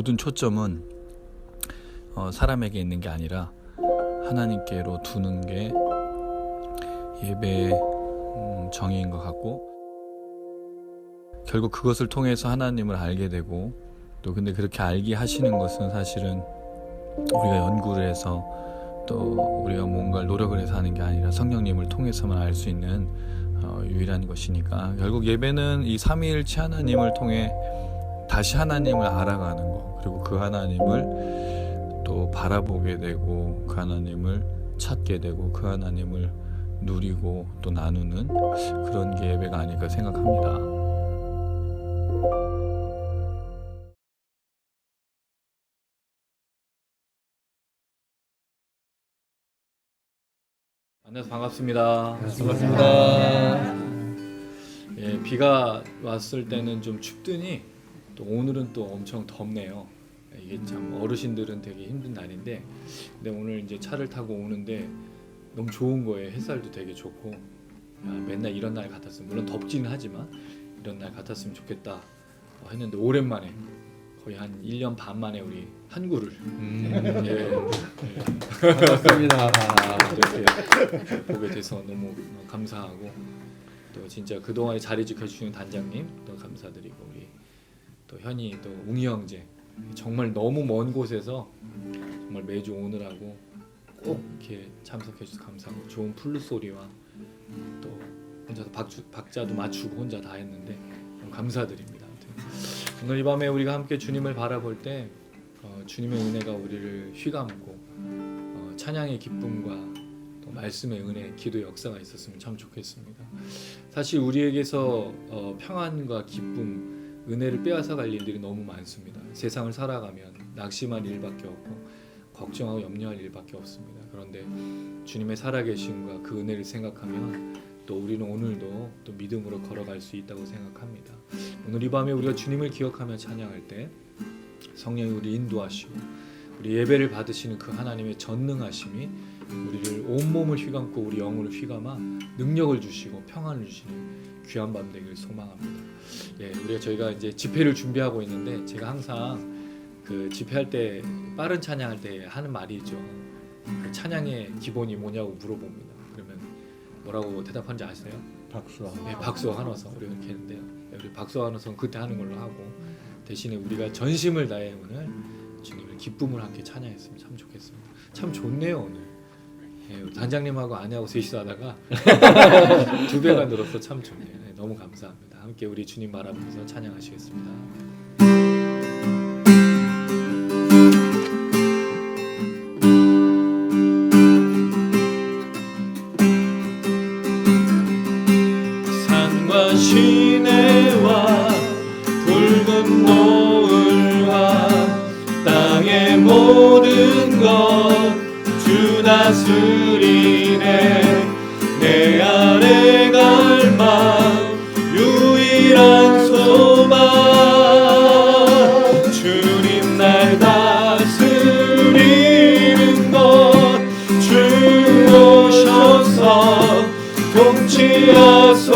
모든 초점은 사람에게 있는 게 아니라 하나님께로 두는 게 예배의 정의인 것 같고, 결국 그것을 통해서 하나님을 알게 되고, 또 근데 그렇게 알게 하시는 것은 사실은 우리가 연구를 해서 또 우리가 뭔가를 노력을 해서 하는 게 아니라 성령님을 통해서만 알 수 있는 유일한 것이니까, 결국 예배는 이 삼위일체 하나님을 통해 다시 하나님을 알아가는 거, 그리고 그 하나님을 또 바라보게 되고, 그 하나님을 찾게 되고, 그 하나님을 누리고 또 나누는 그런 게 예배가 아닐까 생각합니다. 만나서 반갑습니다. 반갑습니다. 예, 비가 왔을 때는 좀 춥더니 또 오늘은 또 엄청 덥네요. 이게 참 어르신들은 되게 힘든 날인데, 근데 오늘 이제 차를 타고 오는데 너무 좋은 거예요. 햇살도 되게 좋고, 야, 맨날 이런 날 같았으면, 물론 덥지는 하지만 이런 날 같았으면 좋겠다 했는데, 오랜만에 거의 한 1년 반 만에 우리 한구를 반갑습니다. 이렇게 보게 돼서 너무 감사하고, 또 진짜 그동안에 자리 지켜주시는 단장님 또 감사드리고, 우리 또 현이 또 웅이 형제 정말 너무 먼 곳에서 정말 매주 오느라고 꼭 이렇게 참석해 주셔서 감사하고, 좋은 플룻 소리와 또 혼자서 박자도 맞추고 혼자 다 했는데 너무 감사드립니다. 오늘 이 밤에 우리가 함께 주님을 바라볼 때 주님의 은혜가 우리를 휘감고 찬양의 기쁨과 또 말씀의 은혜, 기도의 역사가 있었으면 참 좋겠습니다. 사실 우리에게서 평안과 기쁨, 은혜를 빼앗아 갈 일들이 너무 많습니다. 세상을 살아가면 낙심할 일밖에 없고 걱정하고 염려할 일밖에 없습니다. 그런데 주님의 살아계심과 그 은혜를 생각하면 또 우리는 오늘도 또 믿음으로 걸어갈 수 있다고 생각합니다. 오늘 이 밤에 우리가 주님을 기억하며 찬양할 때 성령이 우리 인도하시고, 우리 예배를 받으시는 그 하나님의 전능하심이 우리를 온몸을 휘감고 우리 영혼을 휘감아 능력을 주시고 평안을 주시는 귀한 밤 되길 소망합니다. 예, 저희가 이제 집회를 준비하고 있는데, 제가 항상 그 집회할 때 빠른 찬양할 때 하는 말이 있죠. 그 찬양의 기본이 뭐냐고 물어봅니다. 그러면 뭐라고 대답하는지 아세요? 박수와. 네, 박수와 환호성. 우리가 이렇게 했는데요. 우리 박수와 환호성 그때 하는 걸로 하고, 대신에 우리가 전심을 다해 오늘 주님을 기쁨을 함께 찬양했으면 참 좋겠습니다. 참 좋네요 오늘. 예, 우리 단장님하고 아내하고 셋이서 하다가 2배가 늘어서 참 좋네요. 네, 너무 감사합니다. 함께 우리 주님 바라보면서 찬양하시겠습니다. 산과 시내와 붉은 노을과 땅의 모든 것 주 다스리네. 내 안에 갈망 유일한 소망, 주님 날 다스리는 것, 주 오셔서 통치하소서.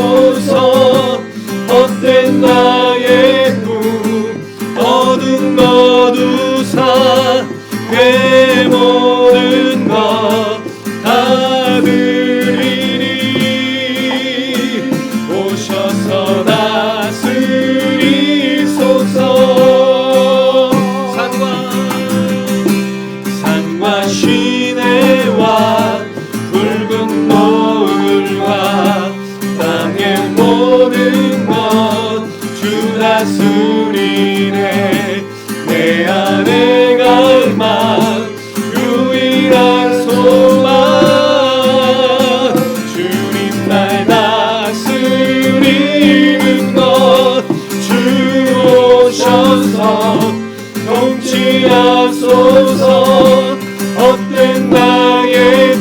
헛된 나의 꿈 어둠 거두사 내 모든 것 다 드리니. 오셔서 다스리소서. 산과 시내와 붉은 노을과 땅의 모든 것 주 다스리네. 내 안에 갈망 유일한 소망, 주님 날 다스리는 것, 주 오셔서 통치하소서. 헛된 나의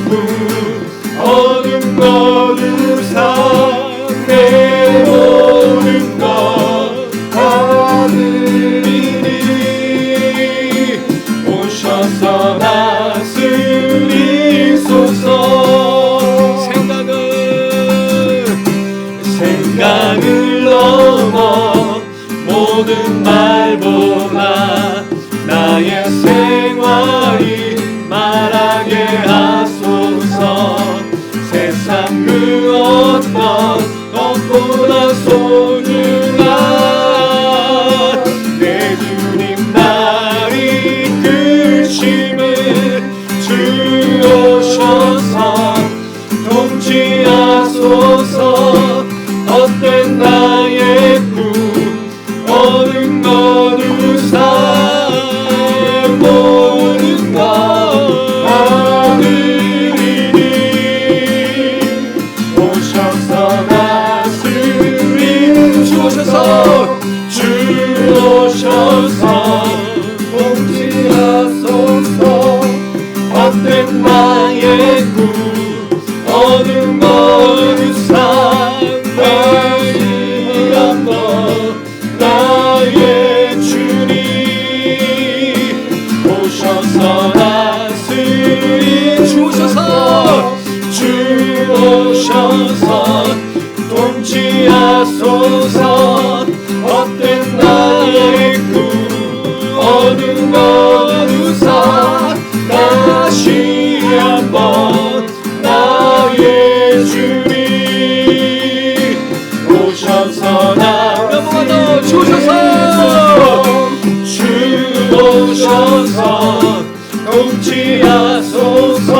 하소서.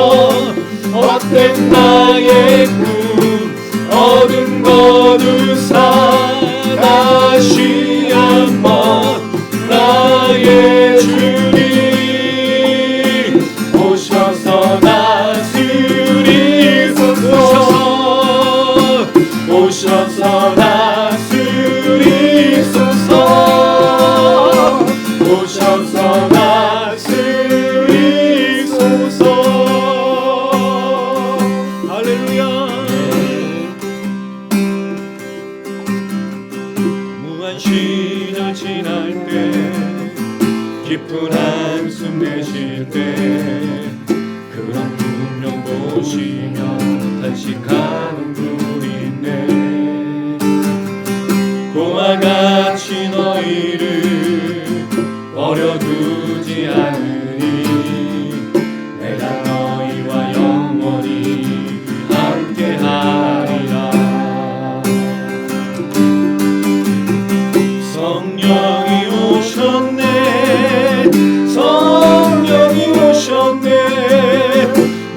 헛된 나의 꿈 어둠 거두사 다시 한번 나의 주님 오셔서 다스리소서. 오셔서 다스리소서. 오셔서 다스리소서. 할렐루야. 무한 시절 지날 때 깊은 한숨 내쉴 때 그런 분명 보시며 탄식하는 분인데 고와 같이 너희를 버려두지 않으니 내가 너희와 영원히 함께하리라. 성령이 오셨네. 성령이 오셨네.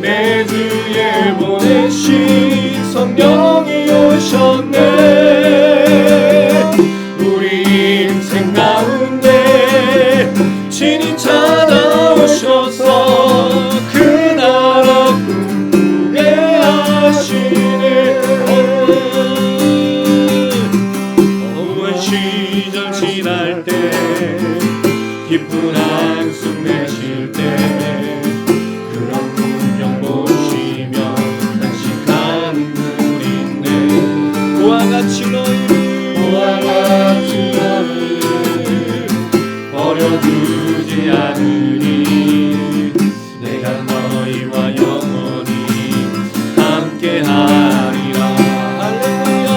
내 주에 보내신 성령이 오셨네. 우리 인생 가운데 친히 찾아오셔서 그 나라 꿈꾸게 하시네. 어두운 시절 지날 때 깊은 한숨 내쉴 때 그런 풍경 보시며 탄식하는 분인데 고와 같이 너희를 버려두지 않으니 내가 너희와 영원히 함께하리라. 할렐루야.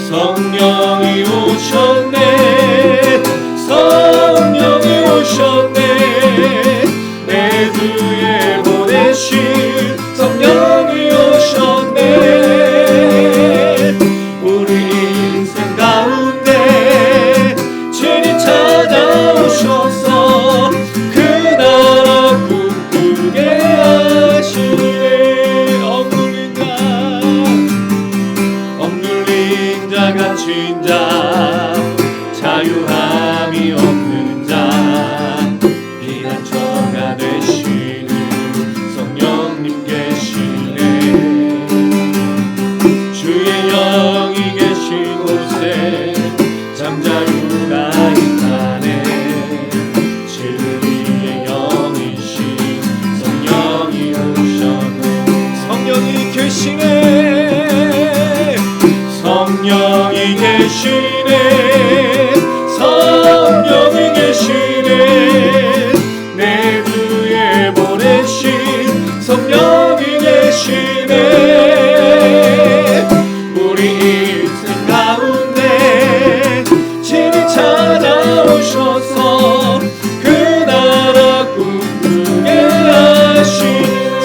성령이 오셨네. 성령이 오셨네. 내 주에 보내신 성령이 오셨네. 우리 인생 가운데 친히 찾아오셔서 그 나라 꿈꾸게 하시네. 억눌린 자 갇힌 자 자유함이 없는 자 피난처가 되시는 성령님 계시네. 주의 영이 계신 곳에 잠자유가 있다네. 진리의 영이신 성령이 오셨네. 성령이 계시네. 성령이 계시네. 성령이 계시네. 내 주에 보내신 성령이 계시네. 우리 인생 가운데 친히 찾아오셔서 그 나라 꿈꾸게 하신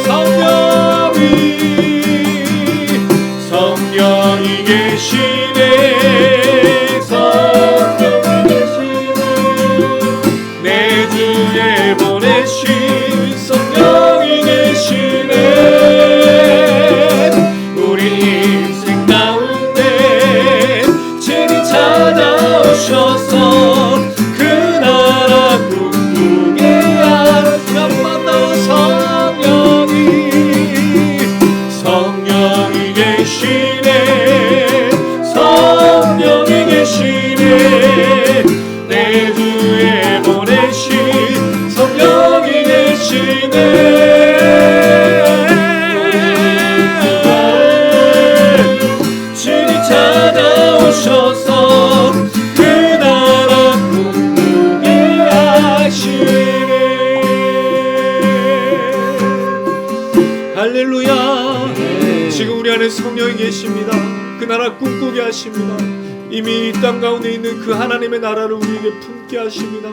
성령이 계시네. 성령이 계시네. 내 주에 보내신 성령이 계시네. 우리 인생 가운데 친히 찾아오셔서 그 나라 꿈꾸게 하신 성령이 계시네. 성령이 계시네. 내 주에 보내신 성령이 계시네. 친히 찾아오셔서 그 나라 꿈꾸게 하시네. 할렐루야. 지금 우리 안에 성령이 계십니다. 그 나라 꿈꾸게 하십니다. 이미 이 땅 가운데 있는 그 하나님의 나라를 우리에게 품게 하십니다.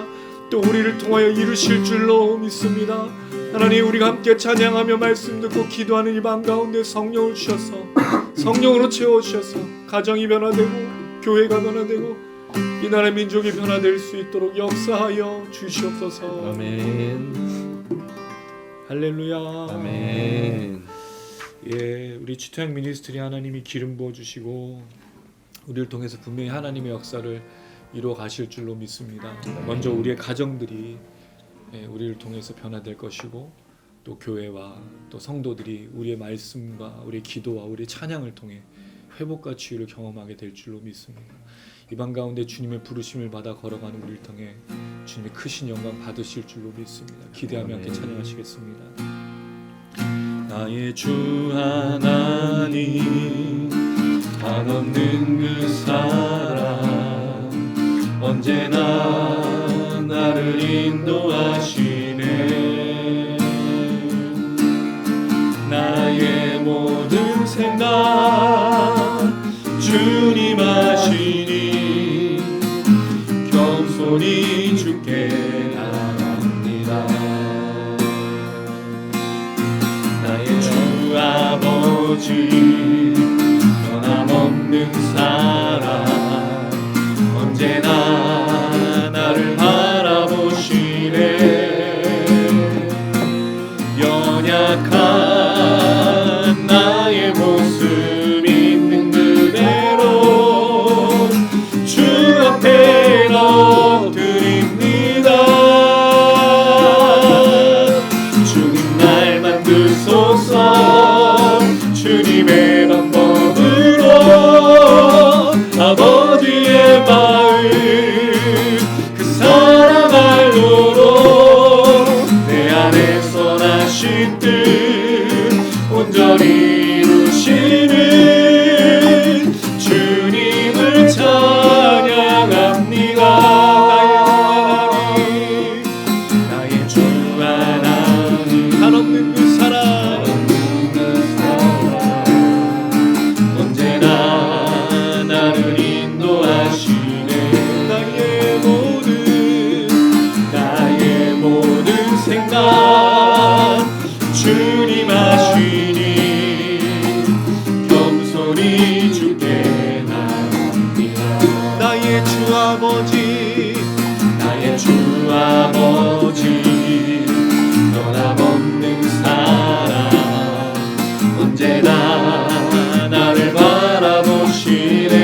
또 우리를 통하여 이루실 줄로 믿습니다. 하나님, 우리가 함께 찬양하며 말씀 듣고 기도하는 이 밤 가운데 성령을 주셔서 성령으로 채워주셔서 가정이 변화되고 교회가 변화되고 이 나라 민족이 변화될 수 있도록 역사하여 주시옵소서. 아멘. 할렐루야. 아멘. 예, 우리 지토양 미니스트리 하나님이 기름 부어 주시고 우리를 통해서 분명히 하나님의 역사를 이루어 가실 줄로 믿습니다. 먼저 우리의 가정들이 우리를 통해서 변화될 것이고 또 교회와 또 성도들이 우리의 말씀과 우리의 기도와 우리의 찬양을 통해 회복과 치유를 경험하게 될 줄로 믿습니다. 이방 가운데 주님의 부르심을 받아 걸어가는 우리를 통해 주님의 크신 영광 받으실 줄로 믿습니다. 기대하며 함께 찬양하시겠습니다. 나의 주 하나님 한없는 그 사랑 언제나 나를 인도하시네. 나의 모든 생각 주님 아시니 겸손히 주께 나갑니다. 나의 주 아버지 변함없는 사랑 언제나 나를 바라보시네. 연약한 나의 모습 있는 그대로 주 앞에 엎드립니다. 주님 날 만드소서. 주님의 방법으로 아버지의 마음 그 사랑 알도록 내 안에 선하신 뜻 온전히 이루시는 주님을 찬양합니다. 나의 주 하나님 한없는 그 사랑 언제나 나를 인도하시네. 나의 모든 생각 주님 아시니 겸손히 주께 나갑니다. 나의 주 아버지 변함없는 사랑 언제나 나를 바라보시네.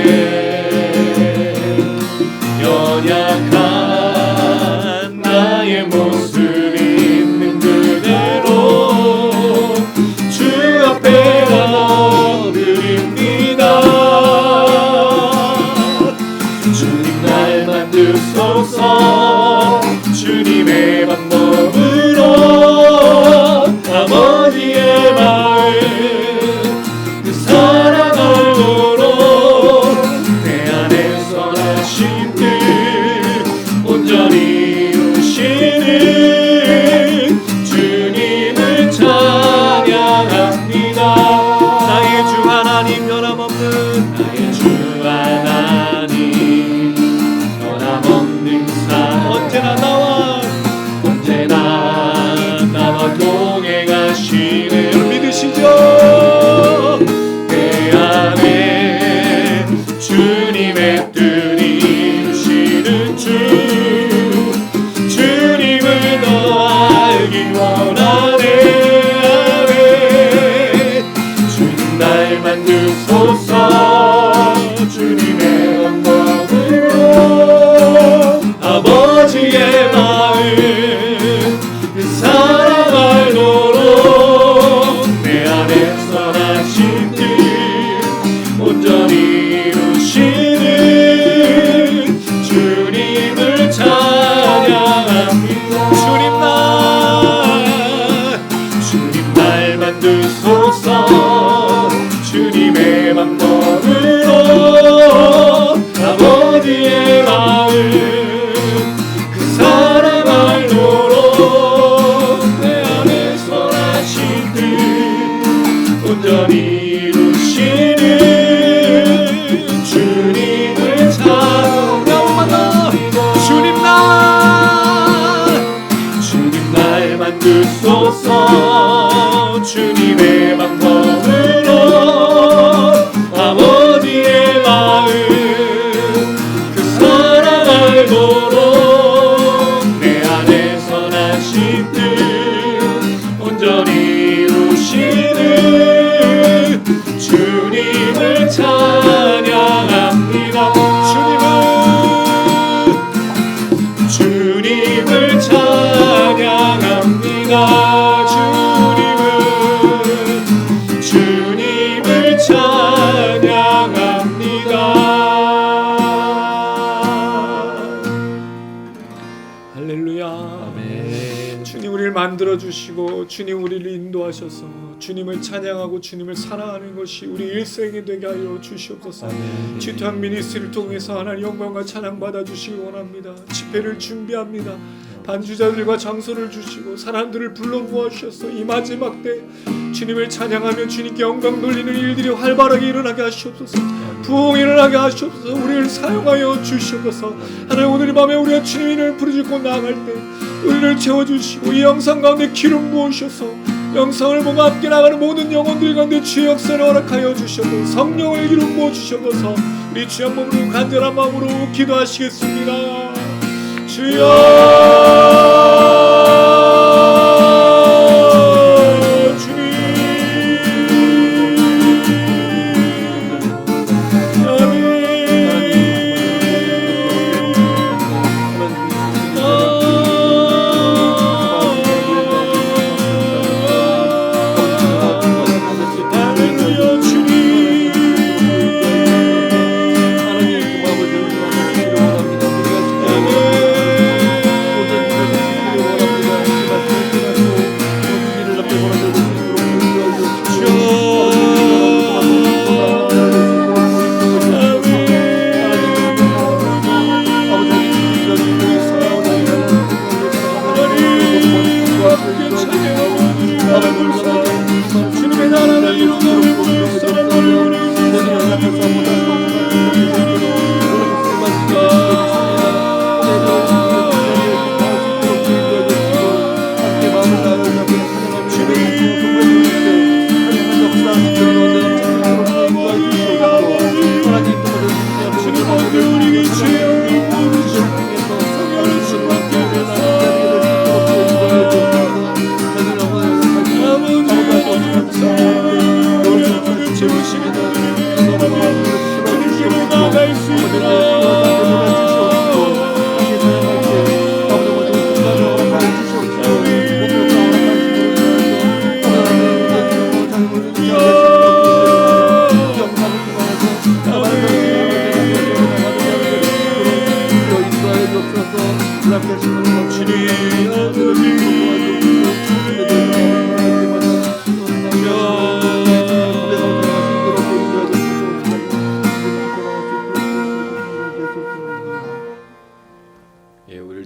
연약한 나의 모습 있는 그대로 주 앞에 엎드립니다. 주님 날 만드소서. 주님의 방법으로 아버지의 마음 그 사랑 알도록 내 안에 선하신 뜻 온전히 이루시는 주님을 찬양합니다. 나의 주 하나님 변함없는 사 언제나 나와 동행하시네. 믿으시죠? 내 안에 주님의 뜻 이루시는 주님을 더 알기 원하네. 주님 날 만드소서. 주님의 방법으로 아버지의 마음 그 사랑 알도록 내 안에 선하신 뜻 온전히 이루시는 주님을 찬양합니다. 주님 날 만드소서. 주님의 방법으로 아버지의 마음 그 사랑 알도록 내 안에 선하신 뜻 온전히 이루시는 주님을 찬양합니다. 주님 날 만드소서. 주님의 방법으로 아버지의 마음 그 사랑 온전히 이루시는 주님을 찬양합니다. 주님을 찬양합니다. 주님을 찬양합니다. 할렐루야. 아멘. 주님 우리를 만들어 주시고 주님 우리를 인도하셔서 주님을 찬양하고 주님을 사랑하는 것이 우리 일생이 되게 하여 주시옵소서. 아멘. 지토학 미니스트리를 통해서 하나님 영광과 찬양 받아 주시기 원합니다. 집회를 준비합니다. 반주자들과 장소를 주시고 사람들을 불러 모아주셔서 이 마지막 때 주님을 찬양하며 주님께 영광 돌리는 일들이 활발하게 일어나게 하시옵소서. 부흥 일어나게 하시옵소서. 우리를 사용하여 주시옵소서. 하나님 오늘 이 밤에 우리가 주님을 부르짖고 나아갈 때 우리를 채워주시고 이 영상 가운데 기름 부으셔서 영상을 보고 함께 나가는 모든 영혼들 가운데 주의 역사를 허락하여 주셔서 성령을 기름 부어주셔서 우리 주의 한 몸으로 간절한 마음으로 기도하시겠습니다. 주여 주님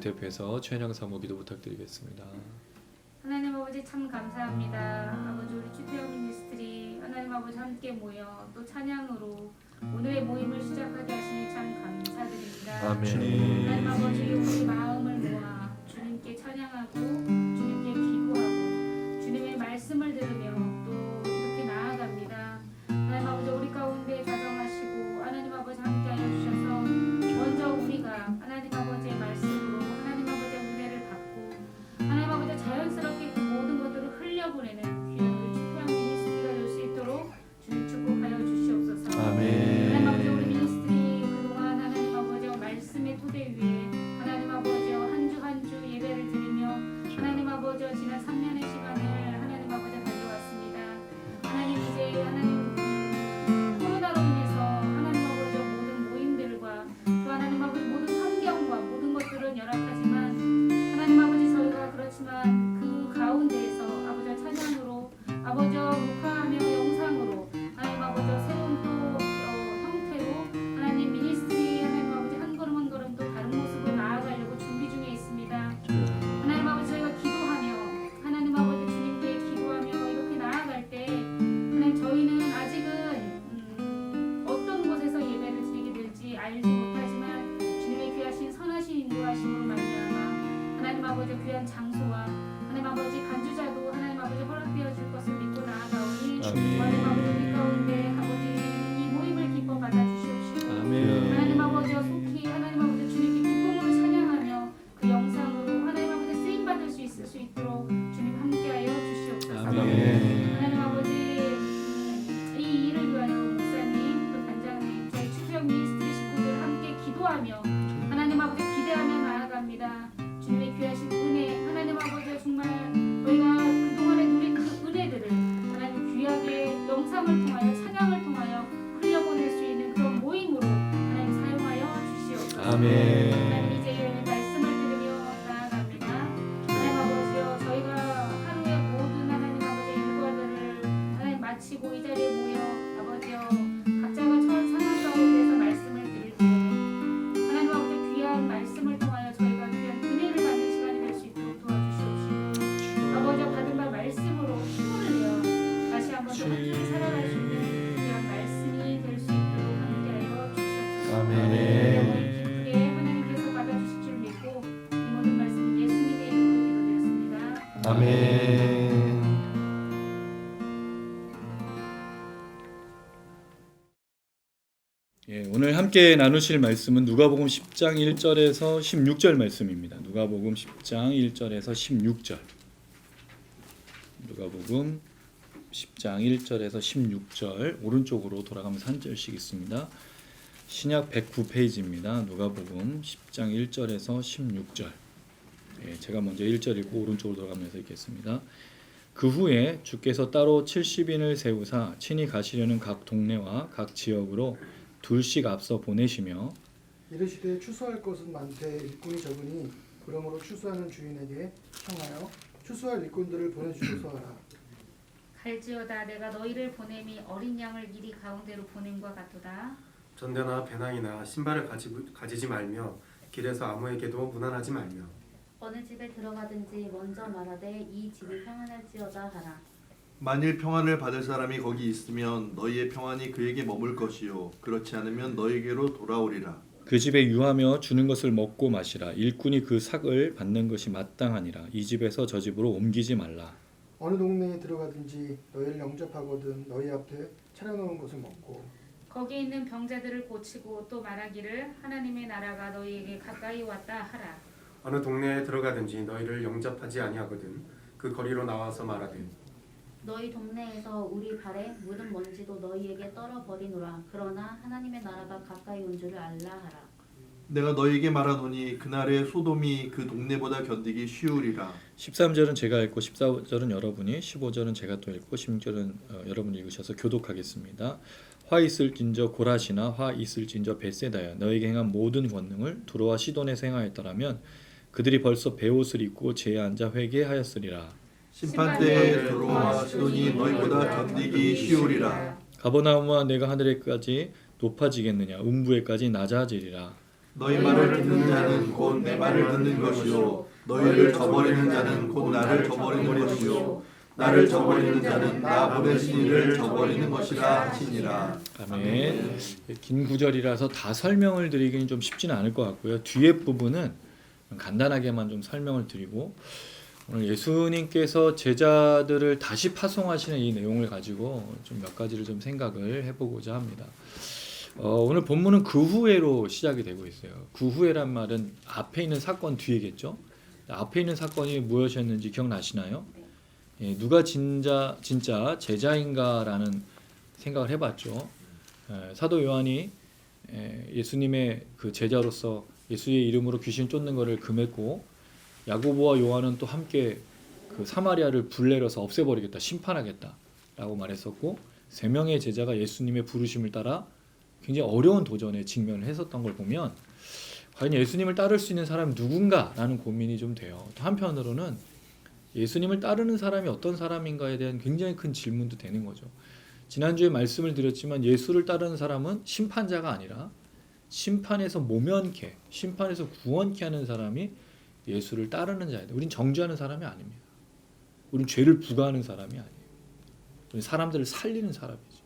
대표해서 최현영 사모 기도 부탁드리겠습니다. 하나님 아버지 참 감사합니다. 아버지 우리 주태영 미니스트리 하나님 아버지 함께 모여 또 찬양으로 오늘의 모임을 시작하게 하시니 참 감사드립니다. 아멘. 하나님 아버지 우리 마음을 모아 주님께 찬양하고 주님께 기도하고 주님의 말씀을 들으며 또 이렇게 나아갑니다. 하나님 아버지 우리 가운데 다정하시고 하나님 아버지 함께하여 주셔서 먼저 우리가 하나님 아버지의 말씀으로 하나님 아버지의 은혜를 받고 하나님 아버지 자연스럽게 그 모든 것들을 흘려보내는 귀한 우리 축복한 미니스트리가 될 수 있도록 주님 축복하여 주시옵소서. 아멘. 하나님 아버지 우리 미니스트리 그동안 하나님 아버지와 말씀의 토대 위에 하나님 아버지와 한 주 한 주 예배를 드리며 하나님 아버지와 지난 3년의 시간을 하나님 아버지 가져왔습니다. 하나님 이제 하나님 코로나로 인해서 하나님 아버지와 모든 모임들과 또 하나님 아버지 모든 환경과 모든 것들은 열악하지만 하나님 아버지 저희가 그렇지만 그 가운데에서 아버지와 찬양으로 아버지와 녹화하며 영상으로 하나님 아버지와 새로운 또 형태로 하나님 미니스트리 하나님 아버지 한 걸음 한 걸음 또 다른 모습으로 나아가려고 준비 중에 있습니다. 하나님 아버지 저희가 기도하며 하나님 아버지 주님께 기도하며 이렇게 나아갈 때 하나님 저희는 아직은 어떤 곳에서 예배를 드리게 될지 알지 못하지만 주님의 귀하신 선하신 인도하심으로 말미암아 하나님 아버지 귀한 장소와 하나님 아버지 반주자도 하나님 아버지 허락되어 줄 것을 믿고 나아가오니 하나님 아버지 우리 가운데 아버지 이 모임을 기뻐 받아주시옵시고 아멘. 하나님 아버지와 속히 하나님 아버지 주님께 기쁨으로 찬양하며 그 영상으로 하나님 아버지 쓰임받을 수 있을 수 있도록 모시고 이 자리에 모여 아버지여 각자가 처한 상황 가운데서 말씀을 드릴 때 하나님 아버지 귀한 말씀을 통하여 저희가 귀한 은혜를 받는 시간이 될 수 있도록 도와주시옵시고 아버지여 받은 바 말씀으로 힘을 내어 다시 한번 더 함께 살아갈 수 있는 귀한 말씀이 될 수 있도록 함께하여 주시옵소서. 아멘. 기쁘게 하나님께서 받아주실 줄 믿고 이 모든 말씀 예수님의 이름으로 기도드렸습니다. 아멘. 예, 오늘 함께 나누실 말씀은 누가복음 10장 1절에서 16절 말씀입니다. 누가복음 10장 1절에서 16절. 누가복음 10장 1절에서 16절 오른쪽으로 돌아가면서 한 절씩 있습니다. 신약 109페이지입니다. 누가복음 10장 1절에서 16절. 예, 제가 먼저 1절 읽고 오른쪽으로 돌아가면서 읽겠습니다. 그 후에 주께서 따로 70인을 세우사 친히 가시려는 각 동네와 각 지역으로 둘씩 앞서 보내시며 이르시되 추수할 것은 많되 일꾼이 적으니 그러므로 추수하는 주인에게 청하여 추수할 일꾼들을 보내주소서 하라. 갈지어다 내가 너희를 보냄이 어린 양을 길이 가운데로 보냄과 같도다. 전대나 배낭이나 신발을 가지지 말며 길에서 아무에게도 무난하지 말며 어느 집에 들어가든지 먼저 말하되 이 집이 평안할지어다 하라. 만일 평안을 받을 사람이 거기 있으면 너희의 평안이 그에게 머물 것이요 그렇지 않으면 너희에게로 돌아오리라. 그 집에 유하며 주는 것을 먹고 마시라. 일꾼이 그 삭을 받는 것이 마땅하니라. 이 집에서 저 집으로 옮기지 말라. 어느 동네에 들어가든지 너희를 영접하거든 너희 앞에 차려놓은 것을 먹고 거기 있는 병자들을 고치고 또 말하기를 하나님의 나라가 너희에게 가까이 왔다 하라. 어느 동네에 들어가든지 너희를 영접하지 아니하거든 그 거리로 나와서 말하되 너희 동네에서 우리 발에 묻은 먼지도 너희에게 떨어버리노라. 그러나 하나님의 나라가 가까이 온 줄을 알라 하라. 내가 너희에게 말하노니 그날에 소돔이 그 동네보다 견디기 쉬우리라. 13절은 제가 읽고 14절은 여러분이 15절은 제가 또 읽고 16절은 여러분이 읽으셔서 교독하겠습니다. 화 있을진저 고라시나 화 있을진저 벳세다야 너에게 행한 모든 권능을 두로와 시돈에서 행하였더라면 그들이 벌써 베옷을 입고 제에 앉아 회개하였으리라. 심판대에 두로와 시돈이 너희보다 견디기 쉬우리라. 가버나움과 내가 하늘에까지 높아지겠느냐 음부에까지 낮아지리라. 너희 말을 듣는 자는 곧 내 말을 듣는 것이요 너희를 저버리는 자는 곧 나를 저버리는 것이요 나를 저버리는 자는 나 보내신 이를 저버리는 것이라 하시니라. 아멘. 긴 구절이라서 다 설명을 드리기는 좀 쉽지는 않을 것 같고요. 뒤에 부분은 간단하게만 좀 설명을 드리고 오늘 예수님께서 제자들을 다시 파송하시는 이 내용을 가지고 좀 몇 가지를 좀 생각을 해보고자 합니다. 오늘 본문은 그 후에로 시작이 되고 있어요. 그 후에란 말은 앞에 있는 사건 뒤에겠죠. 앞에 있는 사건이 무엇이었는지 기억나시나요? 예, 누가 진짜 제자인가라는 생각을 해봤죠. 사도 요한이 예수님의 그 제자로서 예수의 이름으로 귀신 쫓는 것을 금했고 야고보와 요한은 또 함께 그 사마리아를 불내려서 없애버리겠다, 심판하겠다라고 말했었고 3명의 제자가 예수님의 부르심을 따라 굉장히 어려운 도전에 직면을 했었던 걸 보면 과연 예수님을 따를 수 있는 사람이 누군가라는 고민이 좀 돼요. 또 한편으로는 예수님을 따르는 사람이 어떤 사람인가에 대한 굉장히 큰 질문도 되는 거죠. 지난주에 말씀을 드렸지만 예수를 따르는 사람은 심판자가 아니라 심판에서 모면케, 심판에서 구원케 하는 사람이 예수를 따르는 자이다. 우린 정죄하는 사람이 아닙니다. 우린 죄를 부과하는 사람이 아니에요. 우린 사람들을 살리는 사람이죠.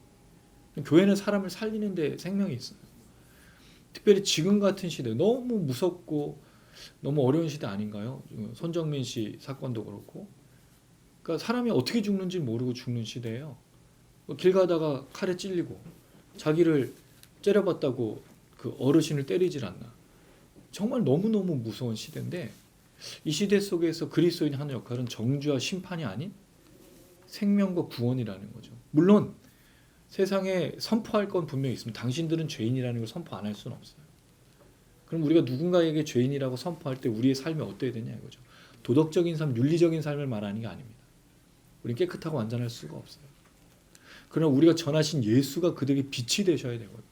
교회는 사람을 살리는 데 생명이 있어요. 특별히 지금 같은 시대 너무 무섭고 너무 어려운 시대 아닌가요? 손정민 씨 사건도 그렇고 그러니까 사람이 어떻게 죽는지 모르고 죽는 시대예요. 길 가다가 칼에 찔리고 자기를 째려봤다고 그 어르신을 때리질 않나. 정말 너무너무 무서운 시대인데 이 시대 속에서 그리스도인이 하는 역할은 정죄와 심판이 아닌 생명과 구원이라는 거죠. 물론 세상에 선포할 건 분명히 있습니다. 당신들은 죄인이라는 걸 선포 안 할 수는 없어요. 그럼 우리가 누군가에게 죄인이라고 선포할 때 우리의 삶이 어때야 되냐 이거죠. 도덕적인 삶, 윤리적인 삶을 말하는 게 아닙니다. 우리는 깨끗하고 완전할 수가 없어요. 그러나 우리가 전하신 예수가 그들에게 빛이 되셔야 되거든요.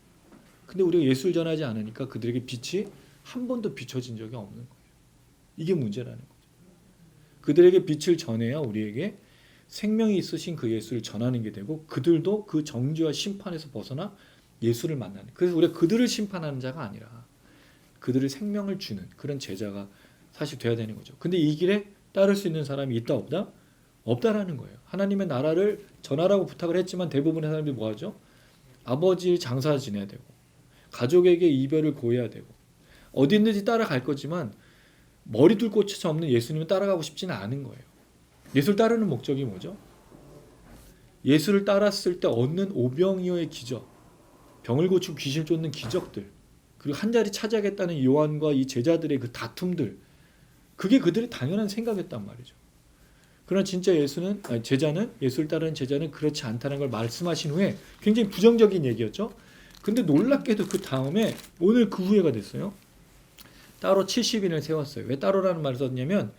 근데 우리가 예수를 전하지 않으니까 그들에게 빛이 한 번도 비춰진 적이 없는 거예요. 이게 문제라는 거죠. 그들에게 빛을 전해야 우리에게 생명이 있으신 그 예수를 전하는 게 되고 그들도 그 정죄와 심판에서 벗어나 예수를 만나는. 그래서 우리가 그들을 심판하는 자가 아니라 그들을 생명을 주는 그런 제자가 사실 돼야 되는 거죠. 근데 이 길에 따를 수 있는 사람이 있다 없다? 없다라는 거예요. 하나님의 나라를 전하라고 부탁을 했지만 대부분의 사람들이 뭐 하죠? 아버지 장사 지내야 되고 가족에게 이별을 고해야 되고 어디 있는지 따라갈 거지만 머리둘 곳이 없는 예수님을 따라가고 싶지는 않은 거예요. 예수를 따르는 목적이 뭐죠? 예수를 따랐을 때 얻는 오병이어의 기적, 병을 고치고 귀신을 쫓는 기적들, 그리고 한 자리 차지하겠다는 요한과 이 제자들의 그 다툼들, 그게 그들의 당연한 생각이었단 말이죠. 그러나 진짜 제자는 예수를 따르는 제자는 그렇지 않다는 걸 말씀하신 후에 굉장히 부정적인 얘기였죠. 근데 놀랍게도 그 다음에 오늘 그 후회가 됐어요. 따로 70인을 세웠어요. 왜 따로라는 말을 썼냐면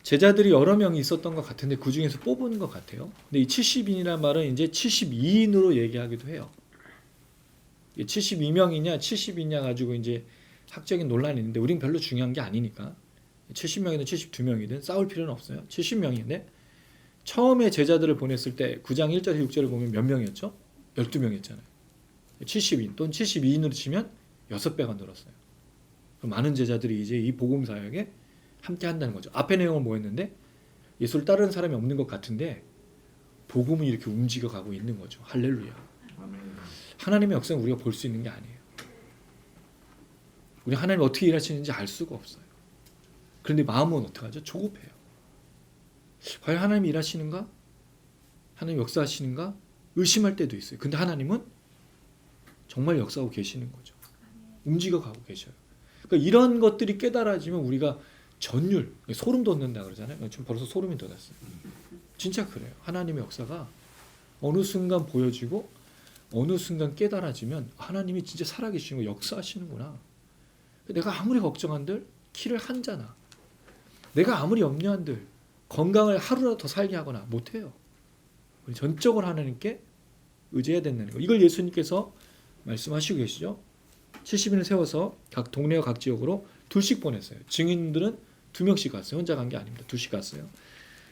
제자들이 여러 명이 있었던 것 같은데 그 중에서 뽑은 것 같아요. 근데 이 70인이라는 말은 이제 72인으로 얘기하기도 해요. 72명이냐 70이냐 가지고 이제 학적인 논란이 있는데 우린 별로 중요한 게 아니니까 70명이든 72명이든 싸울 필요는 없어요. 70명인데 처음에 제자들을 보냈을 때 9장 1절에서 6절을 보면 몇 명이었죠? 12명이었잖아요. 70인 또는 72인으로 치면 6배가 늘었어요. 그럼 많은 제자들이 이제 이 복음 사역에 함께 한다는 거죠. 앞의 내용은 뭐였는데 예수를 따르는 사람이 없는 것 같은데 복음은 이렇게 움직여가고 있는 거죠. 할렐루야. 하나님의 역사는 우리가 볼 수 있는 게 아니에요. 우리 하나님이 어떻게 일하시는지 알 수가 없어요. 그런데 마음은 어떡하죠? 조급해요. 과연 하나님이 일하시는가? 하나님이 역사하시는가? 의심할 때도 있어요. 근데 하나님은 정말 역사하고 계시는 거죠. 움직여가고 계셔요. 그러니까 이런 것들이 깨달아지면 우리가 전율, 소름 돋는다 그러잖아요. 지금 벌써 소름이 돋았어요. 진짜 그래요. 하나님의 역사가 어느 순간 보여지고 어느 순간 깨달아지면 하나님이 진짜 살아계시는 거 역사하시는구나. 내가 아무리 걱정한들 키를 한자나 내가 아무리 염려한들 건강을 하루라도 더 살게 하거나 못해요. 우리 전적으로 하나님께 의지해야 된다는 거. 이걸 예수님께서 말씀하시고 계시죠. 70인을 세워서 각 동네와 각 지역으로 2씩 보냈어요. 증인들은 2명씩 갔어요. 혼자 간 게 아닙니다. 2씩 갔어요.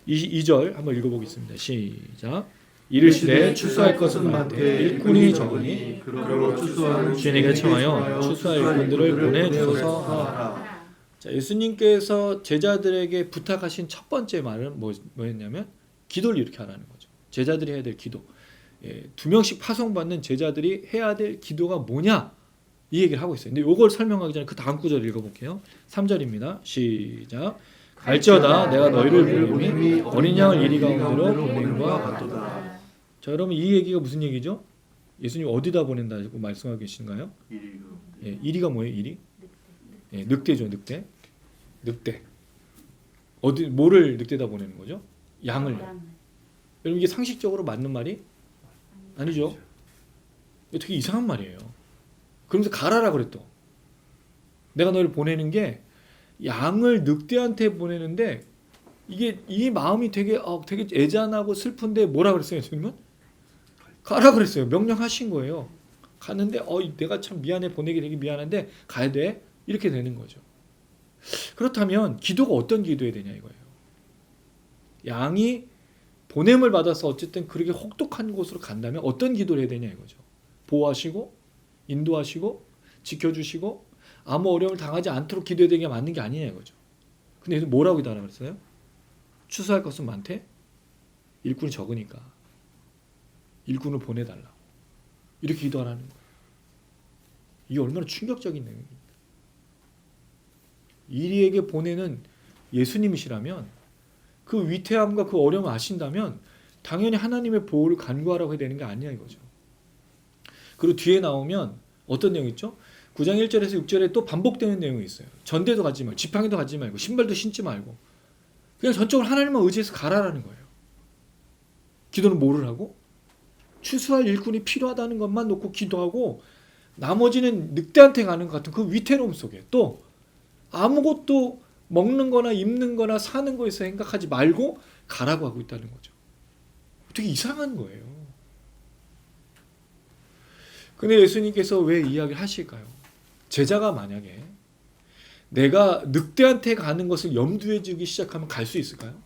2절 한번 읽어보겠습니다. 시작. 이르시되 추수할 것은 많되 일꾼이 적으니 그러므로 추수하는 주인에게 청하여 추수할 일꾼들을 보내주소서 하라. 자, 예수님께서 제자들에게 부탁하신 첫 번째 말은 뭐였냐면 기도를 이렇게 하라는 거죠. 제자들이 해야 될 기도. 2명씩 파송받는 제자들이 해야 될 기도가 뭐냐? 이 얘기를 하고 있어요. 근데 이걸 설명하기 전에 그 다음 구절 읽어볼게요. 3절입니다. 시작. 갈지어다 내가 너희를 보내니 어린 양을 이리 가운데로 보낸과 같도다. 자, 여러분 이 얘기가 무슨 얘기죠? 예수님 어디다 보낸다고 말씀하고 계신가요? 이리가 뭐예요? 이리? 늑대죠, 늑대. 늑대. 어디 뭐를 늑대다 보내는 거죠? 양을. 여러분 이게 상식적으로 맞는 말이 아니죠. 되게 이상한 말이에요. 그러면서 가라라 그랬또. 내가 너를 보내는 게 양을 늑대한테 보내는데 이 마음이 되게 애잔하고 슬픈데 뭐라 그랬어요, 예수님은? 가라 그랬어요. 명령하신 거예요. 갔는데 내가 참 미안해, 보내기 되게 미안한데 가야 돼. 이렇게 되는 거죠. 그렇다면 기도가 어떤 기도해야 되냐 이거예요. 양이 보냄을 받아서 어쨌든 그렇게 혹독한 곳으로 간다면 어떤 기도를 해야 되냐 이거죠. 보호하시고 인도하시고 지켜주시고 아무 어려움을 당하지 않도록 기도해야 되는 게 맞는 게 아니냐 이거죠. 근데 얘는 뭐라고 기도하라고 그랬어요? 추수할 것은 많대? 일꾼이 적으니까 일꾼을 보내달라고 이렇게 기도하라는 거예요. 이게 얼마나 충격적인 내용입니다. 이리에게 보내는 예수님이시라면 그 위태함과 그 어려움을 아신다면 당연히 하나님의 보호를 간구하라고 해야 되는 게 아니야 이거죠. 그리고 뒤에 나오면 어떤 내용이 있죠? 9장 1절에서 6절에 또 반복되는 내용이 있어요. 전대도 가지 말고 지팡이도 가지 말고 신발도 신지 말고 그냥 전적으로 하나님만 의지해서 가라라는 거예요. 기도는 뭐를 하고? 추수할 일꾼이 필요하다는 것만 놓고 기도하고 나머지는 늑대한테 가는 것 같은 그 위태로움 속에 또 아무것도 먹는 거나 입는 거나 사는 거에서 생각하지 말고 가라고 하고 있다는 거죠. 되게 이상한 거예요. 근데 예수님께서 왜 이야기를 하실까요? 제자가 만약에 내가 늑대한테 가는 것을 염두에 두기 시작하면 갈 수 있을까요?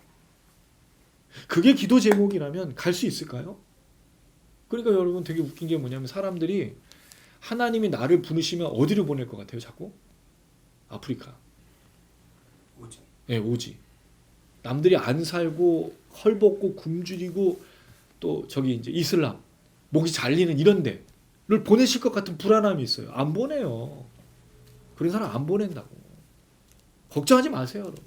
그게 기도 제목이라면 갈 수 있을까요? 그러니까 여러분 되게 웃긴 게 뭐냐면 사람들이 하나님이 나를 부르시면 어디로 보낼 것 같아요? 자꾸? 아프리카. 오지. 예, 오지. 남들이 안 살고 헐벗고 굶주리고 또 저기 이제 이슬람 목이 잘리는 이런 데를 보내실 것 같은 불안함이 있어요. 안 보내요. 그런 사람 안 보낸다고. 걱정하지 마세요, 여러분.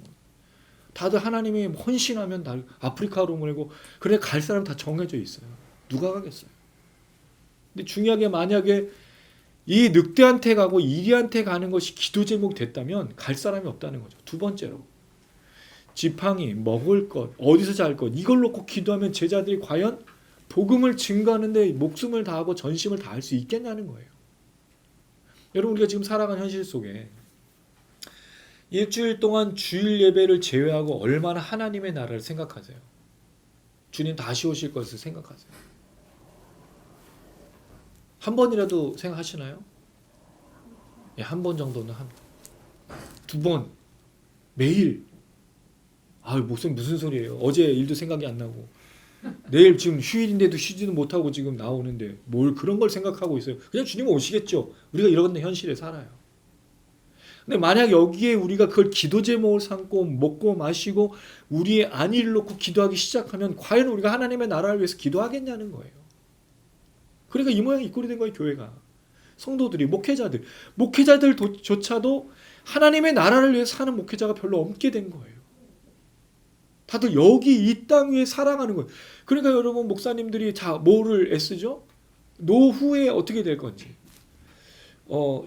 다들 하나님이 헌신하면 다 아프리카로 보내고 그래 갈 사람 다 정해져 있어요. 누가 가겠어요? 근데 중요하게 만약에 이 늑대한테 가고 이리한테 가는 것이 기도 제목 됐다면 갈 사람이 없다는 거죠. 두 번째로 지팡이, 먹을 것, 어디서 잘 것 이걸 놓고 기도하면 제자들이 과연 복음을 증거하는데 목숨을 다하고 전심을 다할 수 있겠냐는 거예요. 여러분 우리가 지금 살아가는 현실 속에 일주일 동안 주일 예배를 제외하고 얼마나 하나님의 나라를 생각하세요? 주님 다시 오실 것을 생각하세요? 한 번이라도 생각하시나요? 예, 한 번 정도는 합니다. 두 번, 매일. 목사님 무슨 소리예요? 어제 일도 생각이 안 나고 내일 지금 휴일인데도 쉬지도 못하고 지금 나오는데 뭘 그런 걸 생각하고 있어요? 그냥 주님 오시겠죠. 우리가 이런 현실에 살아요. 근데 만약 여기에 우리가 그걸 기도 제목을 삼고 먹고 마시고 우리의 안위를 놓고 기도하기 시작하면 과연 우리가 하나님의 나라를 위해서 기도하겠냐는 거예요. 그러니까 이 모양 이 꼴이 된 거예요. 교회가. 성도들이 목회자들조차도 하나님의 나라를 위해서 사는 목회자가 별로 없게 된 거예요. 다들 여기 이 땅 위에 살아가는 거예요. 그러니까 여러분 목사님들이 뭐를 애쓰죠? 노후에 어떻게 될 건지.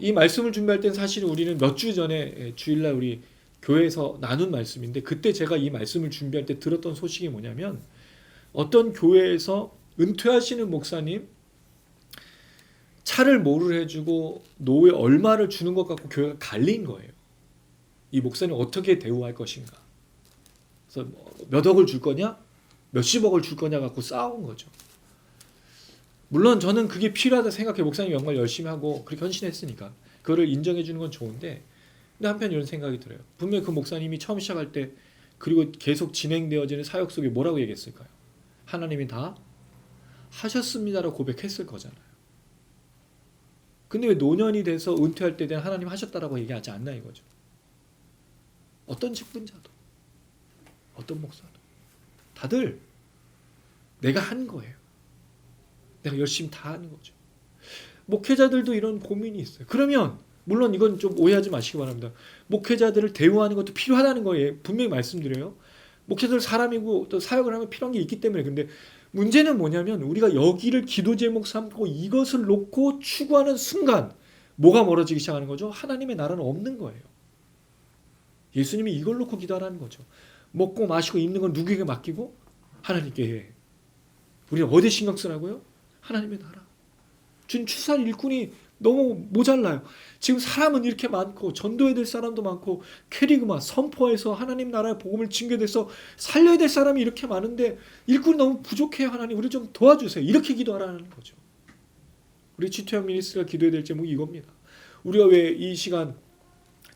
이 말씀을 준비할 땐 사실은 우리는 몇 주 전에 주일날 우리 교회에서 나눈 말씀인데 그때 제가 이 말씀을 준비할 때 들었던 소식이 뭐냐면 어떤 교회에서 은퇴하시는 목사님 차를 뭐를 해주고 노후에 얼마를 주는 것 갖고 교회가 갈린 거예요. 이 목사님 어떻게 대우할 것인가. 그래서 몇 억을 줄 거냐? 몇십억을 줄 거냐 갖고 싸운 거죠. 물론 저는 그게 필요하다 생각해. 목사님 정말 열심히 하고 그렇게 헌신했으니까 그거를 인정해 주는 건 좋은데 근데 한편 이런 생각이 들어요. 분명히 그 목사님이 처음 시작할 때 그리고 계속 진행되어지는 사역 속에 뭐라고 얘기했을까요? 하나님이 다 하셨습니다라고 고백했을 거잖아요. 근데 왜 노년이 돼서 은퇴할 때 대한 하나님 하셨다라고 얘기하지 않나 이거죠. 어떤 직분자도 어떤 목사도 다들 내가 한 거예요. 내가 열심히 다 하는 거죠. 목회자들도 이런 고민이 있어요. 그러면 물론 이건 좀 오해하지 마시기 바랍니다. 목회자들을 대우하는 것도 필요하다는 거예요. 분명히 말씀드려요. 목회자들 사람이고 또 사역을 하면 필요한 게 있기 때문에. 근데 문제는 뭐냐면 우리가 여기를 기도 제목 삼고 이것을 놓고 추구하는 순간 뭐가 멀어지기 시작하는 거죠? 하나님의 나라는 없는 거예요. 예수님이 이걸 놓고 기도하라는 거죠. 먹고 마시고 입는 건 누구에게 맡기고? 하나님께 해. 우리는 어디에 신경 쓰라고요? 하나님의 나라. 주님 추수할 일꾼이 너무 모자라요. 지금 사람은 이렇게 많고 전도해야 될 사람도 많고 캐리그마 선포해서 하나님 나라의 복음을 증거돼서 살려야 될 사람이 이렇게 많은데 일꾼이 너무 부족해요. 하나님 우리 좀 도와주세요. 이렇게 기도하라는 거죠. 우리 지토형 미니스트리가 기도해야 될 제목이 이겁니다. 우리가 왜 이 시간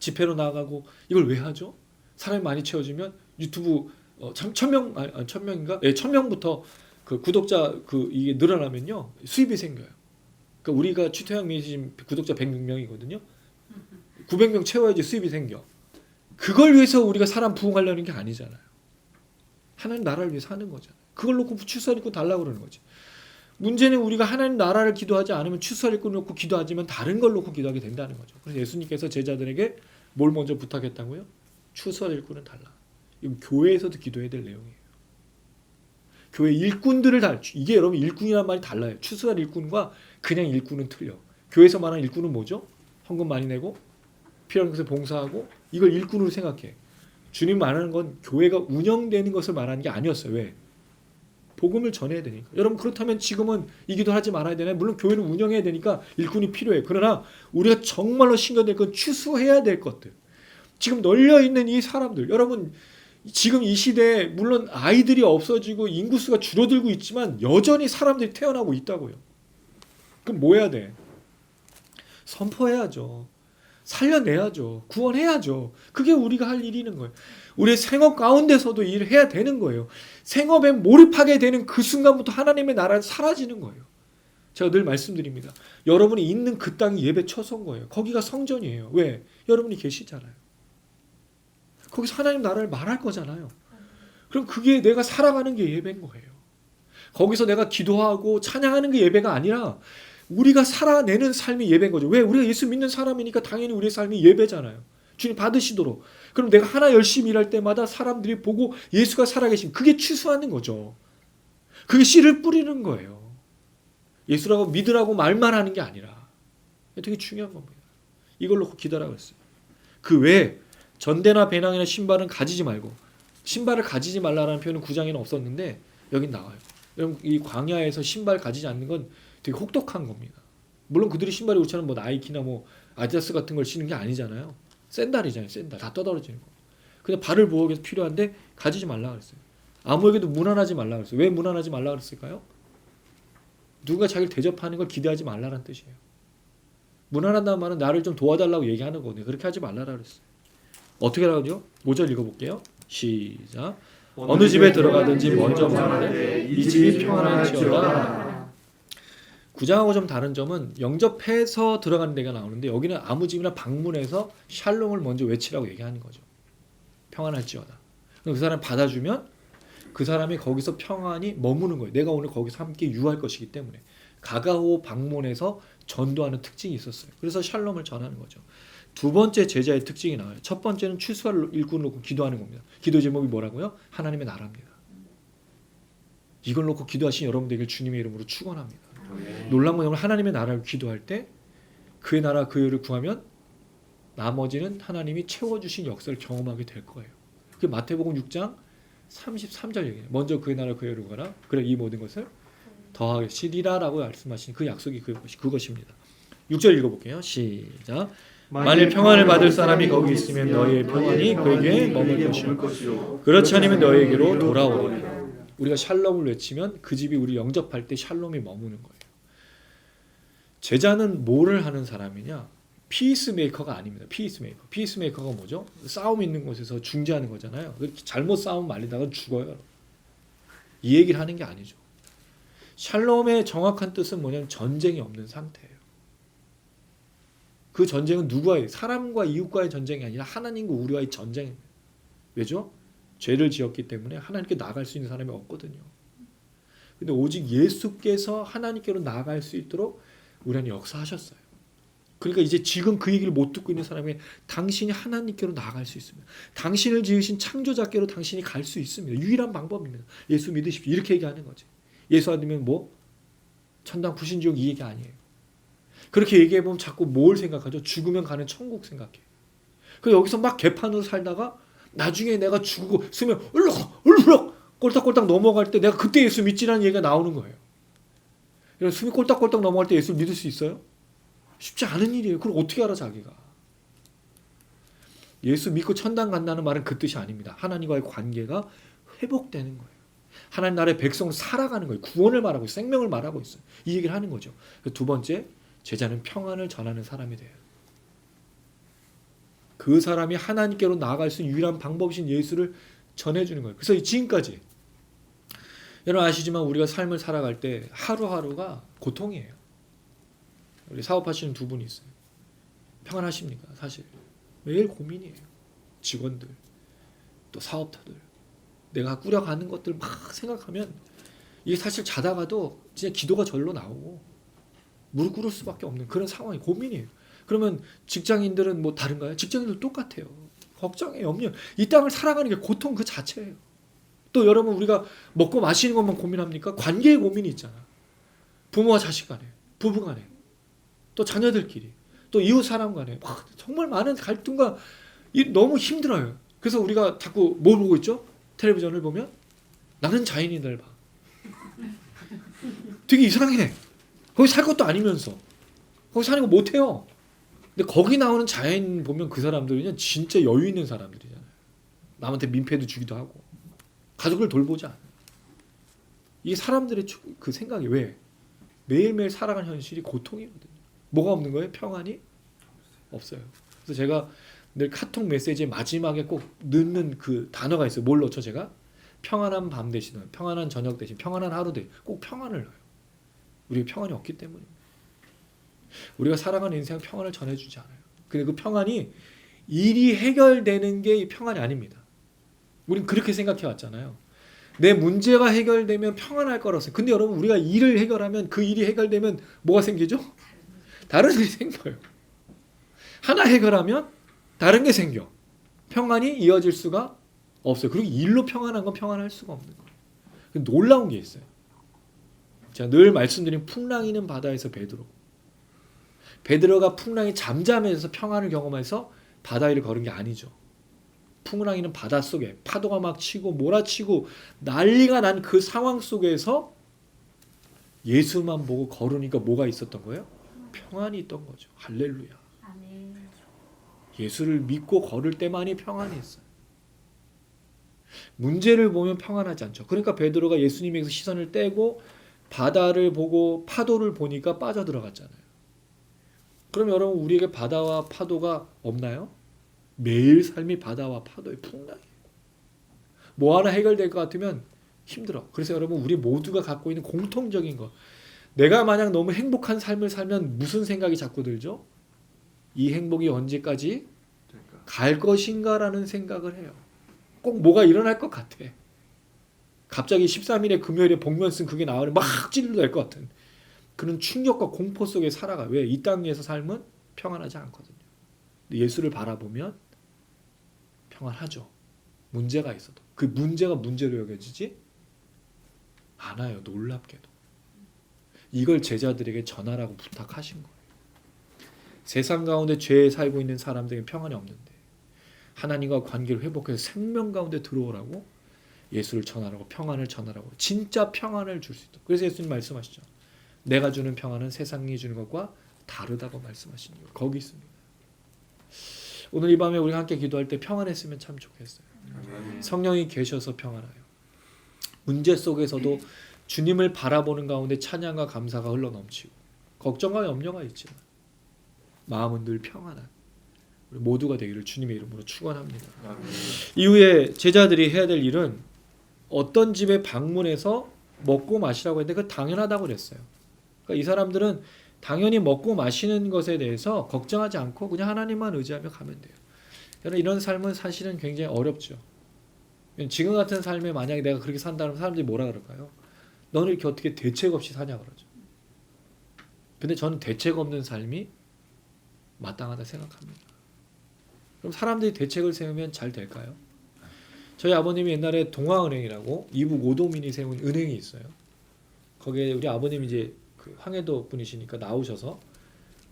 집회로 나가고 이걸 왜 하죠? 사람이 많이 채워지면 유튜브 1000명인가? 네, 1000명부터 그 구독자 이게 늘어나면요 수입이 생겨요. 그러니까 우리가 추태양 미니스트리 구독자 106명이거든요. 900명 채워야지 수입이 생겨. 그걸 위해서 우리가 사람 부흥하려는 게 아니잖아요. 하나님 나라를 위해서 하는 거잖아요. 그걸 놓고 추수할 일꾼 달라고 그러는 거지. 문제는 우리가 하나님 나라를 기도하지 않으면 추수할 일꾼 놓고 기도하지만 다른 걸 놓고 기도하게 된다는 거죠. 그래서 예수님께서 제자들에게 뭘 먼저 부탁했다고요? 추수할 일꾼은 달라. 이건 교회에서도 기도해야 될 내용이에요. 교회 일꾼들을 이게 여러분 일꾼이란 말이 달라요. 추수할 일꾼과 그냥 일꾼은 틀려. 교회에서 말하는 일꾼은 뭐죠? 헌금 많이 내고 필요한 것에 봉사하고 이걸 일꾼으로 생각해. 주님 말하는 건 교회가 운영되는 것을 말하는 게 아니었어요. 왜? 복음을 전해야 되니까. 여러분 그렇다면 지금은 이 기도 하지 말아야 되나요? 물론 교회는 운영해야 되니까 일꾼이 필요해. 그러나 우리가 정말로 신경될 건 추수해야 될 것들. 지금 널려있는 이 사람들. 여러분 지금 이 시대에 물론 아이들이 없어지고 인구수가 줄어들고 있지만 여전히 사람들이 태어나고 있다고요. 그럼 뭐 해야 돼? 선포해야죠. 살려내야죠. 구원해야죠. 그게 우리가 할 일이는 거예요. 우리의 생업 가운데서도 일을 해야 되는 거예요. 생업에 몰입하게 되는 그 순간부터 하나님의 나라는 사라지는 거예요. 제가 늘 말씀드립니다. 여러분이 있는 그 땅이 예배 처소인 거예요. 거기가 성전이에요. 왜? 여러분이 계시잖아요. 거기서 하나님 나라를 말할 거잖아요. 그럼 그게 내가 살아가는 게 예배인 거예요. 거기서 내가 기도하고 찬양하는 게 예배가 아니라 우리가 살아내는 삶이 예배인 거죠. 왜? 우리가 예수 믿는 사람이니까 당연히 우리의 삶이 예배잖아요. 주님 받으시도록. 그럼 내가 하나 열심히 일할 때마다 사람들이 보고 예수가 살아계신 그게 추수하는 거죠. 그게 씨를 뿌리는 거예요. 예수라고 믿으라고 말만 하는 게 아니라 되게 중요한 겁니다. 이걸 놓고 기도하라고 했어요. 그 외에 전대나 배낭이나 신발은 가지지 말고 신발을 가지지 말라라는 표현은 9장에는 없었는데 여긴 나와요. 여러분 이 광야에서 신발 가지지 않는 건 되게 혹독한 겁니다. 물론 그들이 신발이 우리처럼 뭐 나이키나 뭐 아디다스 같은 걸 신는 게 아니잖아요. 샌달이잖아요. 샌달 다 떠떨어지는 거. 그냥 발을 보호하기 위해서 필요한데 가지지 말라 그랬어요. 아무에게도 무난하지 말라 그랬어요. 왜 무난하지 말라 그랬을까요? 누군가 자기를 대접하는 걸 기대하지 말라는 뜻이에요. 무난하다는 말은 나를 좀 도와달라고 얘기하는 거거든요. 그렇게 하지 말라라 그랬어요. 어떻게 하라고요? 5절 읽어볼게요. 시작. 어느 집에 들어가든지 먼저 말하되 이 집이 평안할지어다. 9장하고 좀 다른 점은 영접해서 들어가는 데가 나오는데 여기는 아무 집이나 방문해서 샬롬을 먼저 외치라고 얘기하는 거죠. 평안할지어다. 그 사람 받아주면 그 사람이 거기서 평안히 머무는 거예요. 내가 오늘 거기서 함께 유할 것이기 때문에. 가가오 방문해서 전도하는 특징이 있었어요. 그래서 샬롬을 전하는 거죠. 두 번째 제자의 특징이 나와요. 첫 번째는 추수할 일꾼을 놓고 기도하는 겁니다. 기도 제목이 뭐라고요? 하나님의 나라입니다. 이걸 놓고 기도하신 여러분들에게 주님의 이름으로 축원합니다. 놀라운 건 하나님의 나라를 기도할 때 그의 나라 그 의를 구하면 나머지는 하나님이 채워주신 역사를 경험하게 될 거예요. 그 마태복음 6장 33절 얘기예요. 먼저 그의 나라 그 의를 구하라. 그래 이 모든 것을 더하시리라라고 말씀하신 그 약속이 그것입니다. 6절 읽어볼게요. 시작. 만일 평안을 받을 사람이 거기 있으면 너희의 평안이 그에게 머물 것이요 그렇지 않으면 너희에게로 돌아오리라. 우리가 샬롬을 외치면 그 집이 우리 영접할 때 샬롬이 머무는 거예요. 제자는 뭐를 하는 사람이냐? 피스메이커가 아닙니다. 피스메이커. 피스메이커가 뭐죠? 싸움 있는 곳에서 중재하는 거잖아요. 잘못 싸움 말리다가 죽어요. 이 얘기를 하는 게 아니죠. 샬롬의 정확한 뜻은 뭐냐면 전쟁이 없는 상태예요. 그 전쟁은 누구와의? 사람과 이웃과의 전쟁이 아니라 하나님과 우리와의 전쟁입니다. 왜죠? 죄를 지었기 때문에 하나님께 나아갈 수 있는 사람이 없거든요. 근데 오직 예수께서 하나님께로 나아갈 수 있도록 우리는 역사하셨어요. 그러니까 이제 지금 그 얘기를 못 듣고 있는 사람이 당신이 하나님께로 나아갈 수 있습니다. 당신을 지으신 창조자께로 당신이 갈 수 있습니다. 유일한 방법입니다. 예수 믿으십시오. 이렇게 얘기하는 거지. 예수 안 믿으면 뭐? 천당 불신지옥 이 얘기 아니에요. 그렇게 얘기해보면 자꾸 뭘 생각하죠? 죽으면 가는 천국 생각해요. 그래서 여기서 막 개판으로 살다가 나중에 내가 죽고 쓰면 울럭 꼴딱꼴딱 넘어갈 때 내가 그때 예수 믿지라는 얘기가 나오는 거예요. 숨이 꼴딱꼴딱 넘어갈 때 예수를 믿을 수 있어요? 쉽지 않은 일이에요. 그걸 어떻게 알아 자기가. 예수 믿고 천당 간다는 말은 그 뜻이 아닙니다. 하나님과의 관계가 회복되는 거예요. 하나님 나라의 백성으로 살아가는 거예요. 구원을 말하고 있어요. 생명을 말하고 있어요. 이 얘기를 하는 거죠. 두 번째, 제자는 평안을 전하는 사람이 돼요. 그 사람이 하나님께로 나아갈 수 있는 유일한 방법이신 예수를 전해주는 거예요. 그래서 지금까지 여러분 아시지만 우리가 삶을 살아갈 때 하루하루가 고통이에요. 우리 사업하시는 두 분이 있어요. 평안하십니까? 사실 매일 고민이에요. 직원들 또 사업자들 내가 꾸려가는 것들 막 생각하면 이게 사실 자다가도 진짜 기도가 절로 나오고 무릎 꿇을 수밖에 없는 그런 상황이 고민이에요. 그러면 직장인들은 뭐 다른가요? 직장인들 똑같아요. 걱정해 염려. 이 땅을 살아가는 게 고통 그 자체예요. 또 여러분 우리가 먹고 마시는 것만 고민합니까? 관계의 고민이 있잖아. 부모와 자식 간에, 부부 간에, 또 자녀들끼리, 또 이웃 사람 간에 정말 많은 갈등과 너무 힘들어요. 그래서 우리가 자꾸 뭘 보고 있죠? 텔레비전을 보면 나는 자연인을 봐. 되게 이상해. 거기 살 것도 아니면서 거기 사는 거 못해요. 근데 거기 나오는 자연 보면 그 사람들은 진짜 여유 있는 사람들이잖아요. 남한테 민폐도 주기도 하고 가족을 돌보지 않아요. 이게 사람들의 그 생각이 왜? 매일매일 살아가는 현실이 고통이거든요. 뭐가 없는 거예요? 평안이 없어요. 그래서 제가 늘 카톡 메시지의 마지막에 꼭 넣는 그 단어가 있어요. 뭘 넣죠 제가? 평안한 밤 대신, 평안한 저녁 대신, 평안한 하루 대신 꼭 평안을 넣어요. 우리가 평안이 없기 때문입니다. 우리가 살아가는 인생 평안을 전해주지 않아요. 근데 그 평안이 일이 해결되는 게 이 평안이 아닙니다. 우린 그렇게 생각해 왔잖아요. 내 문제가 해결되면 평안할 거라서. 근데 여러분 우리가 일을 해결하면 그 일이 해결되면 뭐가 생기죠? 다른 일이 생겨요. 하나 해결하면 다른 게 생겨. 평안이 이어질 수가 없어요. 그리고 일로 평안한 건 평안할 수가 없는 거예요. 놀라운 게 있어요. 제가 늘 말씀드린 풍랑이는 바다에서 베드로가 풍랑이 잠잠해서 평안을 경험해서 바다 위를 걸은 게 아니죠. 풍랑이는 바닷속에 파도가 막 치고 몰아치고 난리가 난 그 상황 속에서 예수만 보고 걸으니까 뭐가 있었던 거예요? 평안이 있던 거죠. 할렐루야. 아멘. 예수를 믿고 걸을 때만이 평안이 있어요. 문제를 보면 평안하지 않죠. 그러니까 베드로가 예수님에게서 시선을 떼고 바다를 보고 파도를 보니까 빠져들어갔잖아요. 그럼 여러분 우리에게 바다와 파도가 없나요? 매일 삶이 바다와 파도의 풍랑이에요. 뭐 하나 해결될 것 같으면 힘들어. 그래서 여러분 우리 모두가 갖고 있는 공통적인 것, 내가 만약 너무 행복한 삶을 살면 무슨 생각이 자꾸 들죠? 이 행복이 언제까지 갈 것인가라는 생각을 해요. 꼭 뭐가 일어날 것 같아. 갑자기 13일에 금요일에 복면 쓴 그게 나오면 막 찔러댈 것 같은 그런 충격과 공포 속에 살아가. 왜? 이 땅에서 삶은 평안하지 않거든요. 근데 예수를 바라보면 평안하죠. 문제가 있어도. 그 문제가 문제로 여겨지지 않아요. 놀랍게도. 이걸 제자들에게 전하라고 부탁하신 거예요. 세상 가운데 죄에 살고 있는 사람들에게 평안이 없는데 하나님과 관계를 회복해서 생명 가운데 들어오라고 예수를 전하라고, 평안을 전하라고, 진짜 평안을 줄 수 있도록. 그래서 예수님 말씀하시죠. 내가 주는 평안은 세상이 주는 것과 다르다고 말씀하신 이유 거기 있습니다. 오늘 이 밤에 우리가 함께 기도할 때 평안했으면 참 좋겠어요. 성령이 계셔서 평안해요. 문제 속에서도 주님을 바라보는 가운데 찬양과 감사가 흘러넘치고 걱정과 염려가 있지만 마음은 늘 평안한 우리 모두가 되기를 주님의 이름으로 축원합니다. 이후에 제자들이 해야 될 일은 어떤 집에 방문해서 먹고 마시라고 했는데 그거 당연하다고 그랬어요. 그러니까 이 사람들은 당연히 먹고 마시는 것에 대해서 걱정하지 않고 그냥 하나님만 의지하며 가면 돼요. 여러분 이런 삶은 사실은 굉장히 어렵죠. 지금 같은 삶에 만약에 내가 그렇게 산다면 사람들이 뭐라 그럴까요? 너는 이렇게 어떻게 대책 없이 사냐 그러죠. 근데 저는 대책 없는 삶이 마땅하다 생각합니다. 그럼 사람들이 대책을 세우면 잘 될까요? 저희 아버님이 옛날에 동아은행이라고 이북 오도민이 세운 은행이 있어요. 거기에 우리 아버님이 이제 그 황해도 분이시니까 나오셔서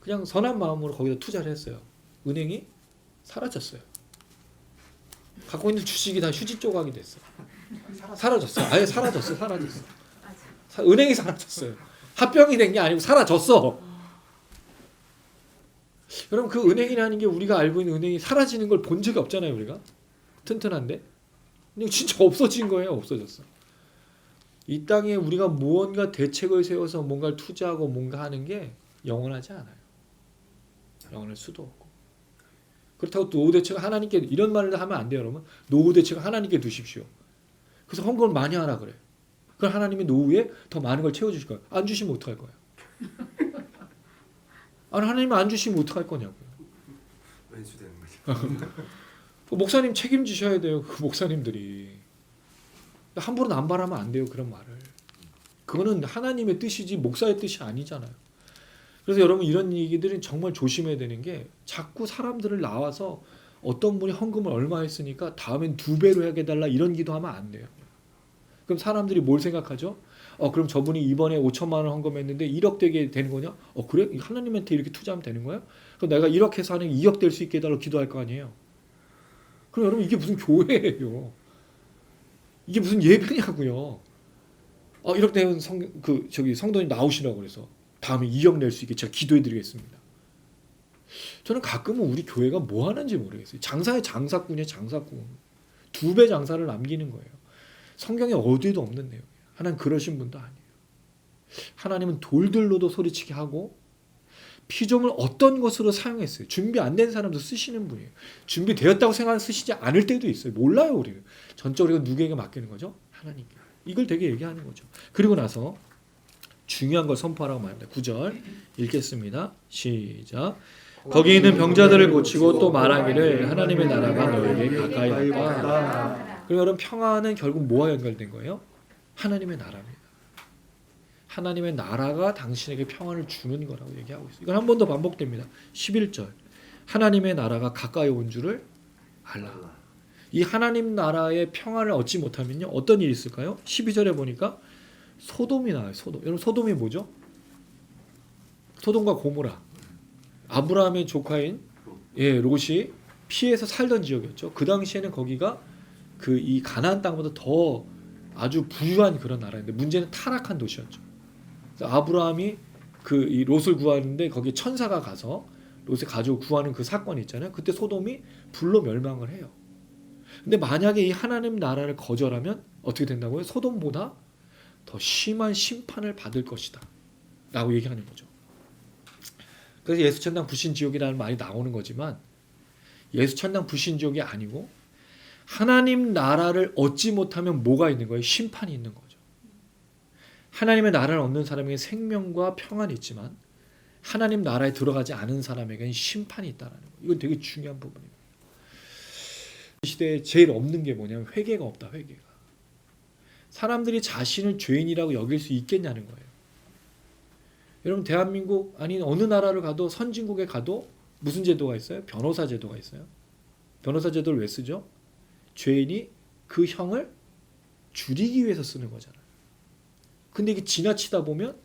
그냥 선한 마음으로 거기다 투자를 했어요. 은행이 사라졌어요. 갖고 있는 주식이 다 휴지 조각이 됐어요. 사라졌어요. 아예 사라졌어. 은행이 사라졌어요. 합병이 된 게 아니고 사라졌어. 여러분 그 은행이라는 게 우리가 알고 있는 은행이 사라지는 걸 본 적이 없잖아요. 우리가 튼튼한데 근데 진짜 없어진 거예요. 없어졌어. 이 땅에 우리가 무언가 대책을 세워서 뭔가를 투자하고 뭔가 하는 게 영원하지 않아요. 영원할 수도 없고. 그렇다고 노후 대책을 하나님께 이런 말을 하면 안 돼요. 여러분 노후 대책을 하나님께 두십시오. 그래서 헌금을 많이 하라 그래. 그럼 하나님이 노후에 더 많은 걸 채워주실 거예요. 안 주시면 어떡할 거예요? 아니 하나님이 안 주시면 어떡할 거냐고요. 왼수되는 거죠. 목사님 책임지셔야 돼요. 그 목사님들이 함부로 남발하면 안 돼요. 그런 말을. 그거는 하나님의 뜻이지 목사의 뜻이 아니잖아요. 그래서 여러분 이런 얘기들은 정말 조심해야 되는 게 자꾸 사람들을 나와서 어떤 분이 헌금을 얼마 했으니까 다음엔 2배로 해달라 이런 기도하면 안 돼요. 그럼 사람들이 뭘 생각하죠? 그럼 저분이 이번에 5천만 원 헌금했는데 1억 되게 되는 거냐? 그래? 하나님한테 이렇게 투자하면 되는 거야? 그럼 내가 1억 해서 하는 2억 될 수 있게 해달라고 기도할 거 아니에요? 그럼 여러분 이게 무슨 교회예요? 이게 무슨 예배냐고요? 1억 되면 성도님 나오시라고 그래서 다음에 2억 낼 수 있게 제가 기도해드리겠습니다. 저는 가끔은 우리 교회가 뭐 하는지 모르겠어요. 장사의 장사꾼이에요. 장사꾼. 2배 장사를 남기는 거예요. 성경에 어디에도 없는 내용이에요. 하나님 그러신 분도 아니에요. 하나님은 돌들로도 소리치게 하고 피조물 어떤 것으로 사용했어요. 준비 안 된 사람도 쓰시는 분이에요. 준비되었다고 생각하는 쓰시지 않을 때도 있어요. 몰라요 우리는. 전적으로 이거 누구에게 맡기는 거죠? 하나님께. 이걸 되게 얘기하는 거죠. 그리고 나서 중요한 걸 선포하라고 말합니다. 9절 읽겠습니다. 시작. 거기 있는 병자들을 고치고 또 말하기를 하나님의 나라가 너에게 가까이 왔다. 그럼 여러분 평화는 결국 뭐와 연결된 거예요? 하나님의 나라입니다. 하나님의 나라가 당신에게 평안을 주는 거라고 얘기하고 있어요. 이건 한 번 더 반복됩니다. 11절. 하나님의 나라가 가까이 온 줄을 알라. 이 하나님 나라의 평안을 얻지 못하면요. 어떤 일이 있을까요? 12절에 보니까 소돔이 나와요. 소돔. 여러분 소돔이 뭐죠? 소돔과 고모라. 아브라함의 조카인 롯이 피해서 살던 지역이었죠. 그 당시에는 거기가 그 이 가나안 땅보다 더 아주 부유한 그런 나라인데 문제는 타락한 도시였죠. 그래서 아브라함이 그 이 롯을 구하는데 거기에 천사가 가서 롯의 가족을 구하는 그 사건이 있잖아요. 그때 소돔이 불로 멸망을 해요. 근데 만약에 이 하나님 나라를 거절하면 어떻게 된다고요? 소돔보다 더 심한 심판을 받을 것이다 라고 얘기하는 거죠. 그래서 예수천당 불신지옥이라는 말이 나오는 거지만 예수천당 불신지옥이 아니고 하나님 나라를 얻지 못하면 뭐가 있는 거예요? 심판이 있는 거죠. 하나님의 나라를 얻는 사람에게 생명과 평안이 있지만 하나님 나라에 들어가지 않은 사람에게는 심판이 있다는 거예요. 이건 되게 중요한 부분입니다. 이 시대에 제일 없는 게 뭐냐면 회개가 없다. 회개가. 사람들이 자신을 죄인이라고 여길 수 있겠냐는 거예요. 여러분 대한민국 아니 어느 나라를 가도 선진국에 가도 무슨 제도가 있어요? 변호사 제도가 있어요. 변호사 제도를 왜 쓰죠? 죄인이 그 형을 줄이기 위해서 쓰는 거잖아요. 근데 이게 지나치다 보면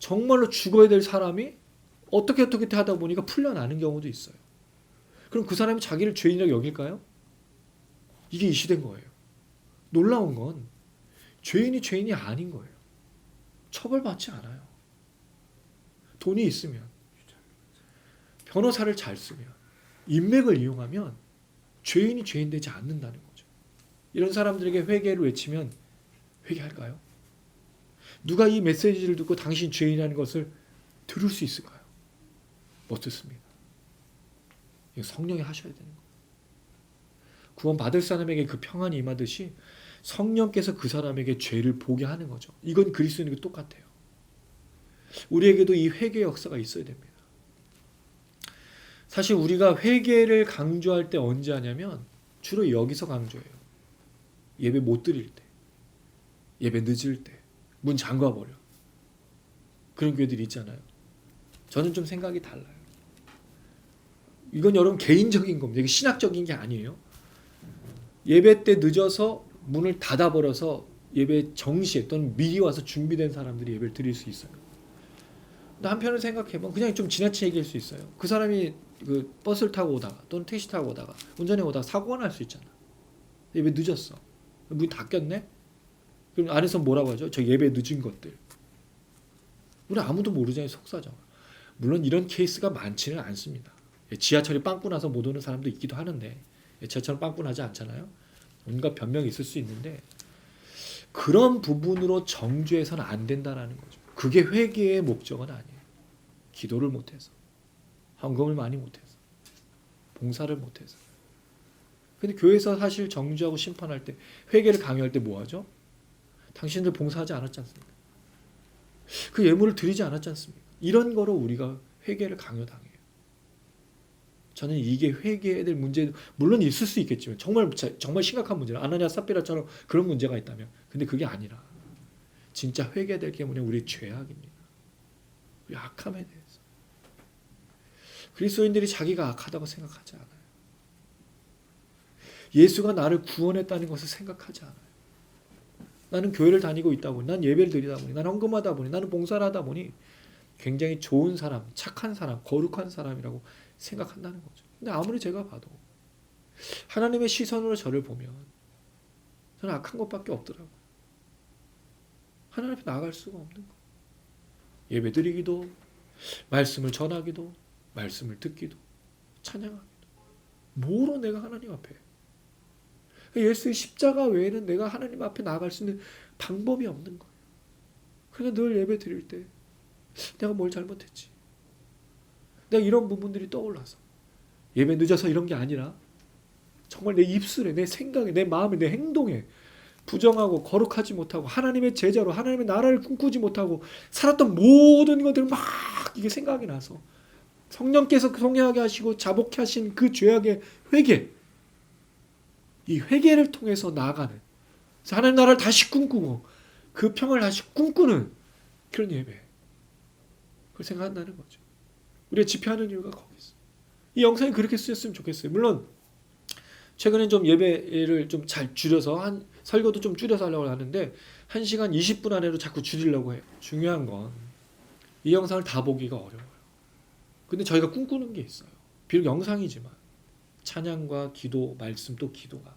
정말로 죽어야 될 사람이 어떻게 하다 보니까 풀려나는 경우도 있어요. 그럼 그 사람이 자기를 죄인이라고 여길까요? 이게 이 시대인 거예요. 놀라운 건 죄인이 아닌 거예요. 처벌받지 않아요. 돈이 있으면, 변호사를 잘 쓰면, 인맥을 이용하면 죄인이 죄인 되지 않는다는 거죠. 이런 사람들에게 회개를 외치면 회개할까요? 누가 이 메시지를 듣고 당신 죄인이라는 것을 들을 수 있을까요? 못 듣습니다. 이거 성령이 하셔야 되는 거예요. 구원 받을 사람에게 그 평안이 임하듯이 성령께서 그 사람에게 죄를 보게 하는 거죠. 이건 그리스도인과 똑같아요. 우리에게도 이 회개 역사가 있어야 됩니다. 사실 우리가 회개를 강조할 때 언제 하냐면 주로 여기서 강조해요. 예배 못 드릴 때, 예배 늦을 때, 문 잠가버려. 그런 교회들이 있잖아요. 저는 좀 생각이 달라요. 이건 여러분 개인적인 겁니다. 이게 신학적인 게 아니에요. 예배 때 늦어서 문을 닫아버려서 예배 정시에 또는 미리 와서 준비된 사람들이 예배를 드릴 수 있어요. 근데 한편으로 생각해보면 그냥 좀 지나치게 얘기할 수 있어요. 그 사람이 그 버스를 타고 오다가 또는 택시 타고 오다가 운전해 오다가 사고가 날 수 있잖아. 예배 늦었어. 문이 닫혔네? 그럼 안에서 뭐라고 하죠? 저 예배 늦은 것들. 우리 아무도 모르잖아요. 속사정. 물론 이런 케이스가 많지는 않습니다. 지하철이 빵꾸 나서 못 오는 사람도 있기도 하는데 지하철은 빵꾸 나지 않잖아요. 온갖 변명이 있을 수 있는데 그런 부분으로 정죄해서는 안 된다는 거죠. 그게 회개의 목적은 아니에요. 기도를 못해서, 헌금을 많이 못해서, 봉사를 못해서. 근데 교회에서 사실 정죄하고 심판할 때, 회개를 강요할 때 뭐 하죠? 당신들 봉사하지 않았지 않습니까? 그 예물을 드리지 않았지 않습니까? 이런 거로 우리가 회개를 강요당해요. 저는 이게 회개해야 될 문제, 물론 있을 수 있겠지만 정말 심각한 문제는 아나니아 삽비라처럼 그런 문제가 있다면, 근데 그게 아니라 진짜 회개해야 될 게 뭐냐? 우리의 죄악입니다. 우리 악함에 대해서. 그리스도인들이 자기가 악하다고 생각하지 않아요. 예수가 나를 구원했다는 것을 생각하지 않아요. 나는 교회를 다니고 있다 보니, 난 예배를 드리다 보니, 나는 헌금하다 보니, 나는 봉사를 하다 보니 굉장히 좋은 사람, 착한 사람, 거룩한 사람이라고 생각한다는 거죠. 근데 아무리 제가 봐도 하나님의 시선으로 저를 보면 저는 악한 것밖에 없더라고요. 하나님 앞에 나아갈 수가 없는 거예요. 예배 드리기도, 말씀을 전하기도, 말씀을 듣기도, 찬양하기도. 뭐로 내가 하나님 앞에? 예수의 십자가 외에는 내가 하나님 앞에 나아갈 수 있는 방법이 없는 거예요. 그러니까 늘 예배 드릴 때 내가 뭘 잘못했지? 내가 이런 부분들이 떠올라서 예배 늦어서 이런 게 아니라 정말 내 입술에, 내 생각에, 내 마음에, 내 행동에 부정하고 거룩하지 못하고 하나님의 제자로 하나님의 나라를 꿈꾸지 못하고 살았던 모든 것들을 막 이게 생각이 나서 성령께서 통회하게 하시고 자복케 하신 그 죄악의 회개, 이 회개를 통해서 나아가는, 하나님 나라를 다시 꿈꾸고 그 평을 다시 꿈꾸는 그런 예배, 그걸 생각한다는 거죠. 우리가 집회하는 이유가 거기 있어요. 이 영상이 그렇게 쓰였으면 좋겠어요. 물론 최근에 좀 예배를 좀 잘 줄여서 설교도 좀 줄여서 하려고 하는데 1시간 20분 안에도 자꾸 줄이려고 해요. 중요한 건 이 영상을 다 보기가 어려워요. 근데 저희가 꿈꾸는 게 있어요. 비록 영상이지만 찬양과 기도, 말씀 또 기도가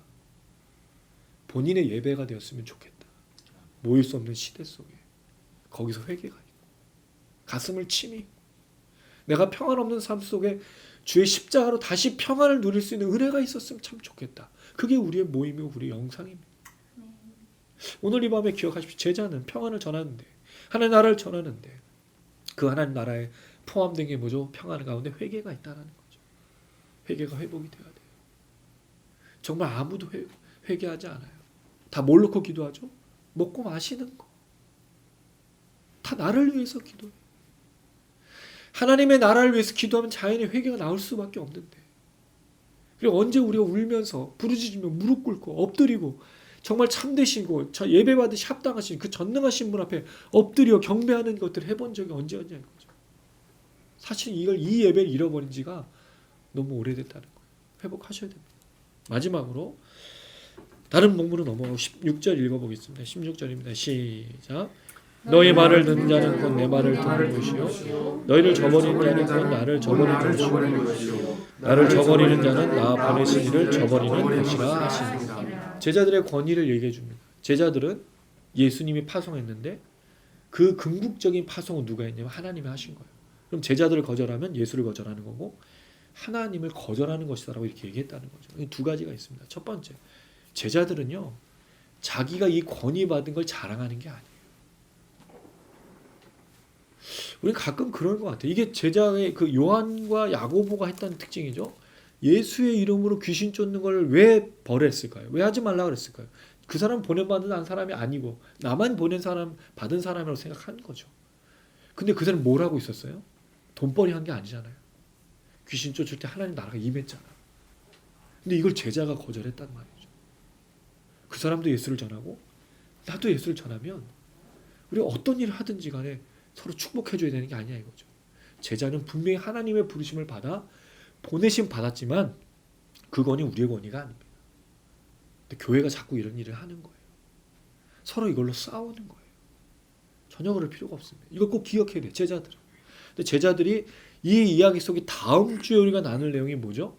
본인의 예배가 되었으면 좋겠다. 모일 수 없는 시대 속에 거기서 회개가 있고 가슴을 치미, 내가 평안 없는 삶 속에 주의 십자가로 다시 평안을 누릴 수 있는 은혜가 있었으면 참 좋겠다. 그게 우리의 모임이고 우리의 영상입니다. 오늘 이 밤에 기억하십시오. 제자는 평안을 전하는데, 하나님 나라를 전하는데 그 하나님 나라에 포함된 게 뭐죠? 평안 가운데 회개가 있다는 거죠. 회개가 회복이 돼야 돼요. 정말 아무도 회개하지 않아요. 다 뭘 놓고 기도하죠? 먹고 마시는 거. 다 나를 위해서 기도해요. 하나님의 나라를 위해서 기도하면 자연히 회개가 나올 수밖에 없는데, 그리고 언제 우리가 울면서 부르짖으며 무릎 꿇고 엎드리고 정말 참되시고 저 예배받으시 합당하신 그 전능하신 분 앞에 엎드려 경배하는 것들을 해본 적이 언제였냐는 거죠. 사실 이 예배를 잃어버린 지가 너무 오래됐다는 거예요. 회복하셔야 됩니다. 마지막으로 다른 본문으로 넘어가고 16절 읽어보겠습니다. 16절입니다. 시작. 너희 말을 듣는 자는 곧 내 말을 듣는 것이요 너희를 저버리는 자는 곧 나를 저버리는 것이요 나를 저버리는 자는 나 보내신 이를 저버리는 것이라 하시니라. 제자들의 권위를 얘기해 줍니다. 제자들은 예수님이 파송했는데 그 궁극적인 파송은 누가 했냐면 하나님이 하신 거예요. 그럼 제자들을 거절하면 예수를 거절하는 거고 하나님을 거절하는 것이다라고 이렇게 얘기했다는 거죠. 두 가지가 있습니다. 첫 번째, 제자들은요 자기가 이 권위 받은 걸 자랑하는 게 아니에요. 우리 가끔 그런 것 같아요. 이게 제자의 그 요한과 야고보가 했던 특징이죠. 예수의 이름으로 귀신 쫓는 걸 왜 벌했을까요? 왜 하지 말라 그랬을까요? 그 사람 보내받은 사람이 아니고 나만 보낸 사람, 받은 사람이라고 생각하는 거죠. 근데 그 사람 뭘 하고 있었어요? 돈벌이 한 게 아니잖아요. 귀신 쫓을 때 하나님 나라가 임했잖아. 근데 이걸 제자가 거절했단 말이죠. 그 사람도 예수를 전하고 나도 예수를 전하면 우리가 어떤 일을 하든지 간에 서로 축복해줘야 되는 게 아니야 이거죠. 제자는 분명히 하나님의 부르심을 받아 보내심 받았지만 그 권위 우리의 권위가 아닙니다. 근데 교회가 자꾸 이런 일을 하는 거예요. 서로 이걸로 싸우는 거예요. 전혀 그럴 필요가 없습니다. 이걸 꼭 기억해야 돼요. 제자들은. 근데 제자들이 이 이야기 속에 다음 주에 우리가 나눌 내용이 뭐죠?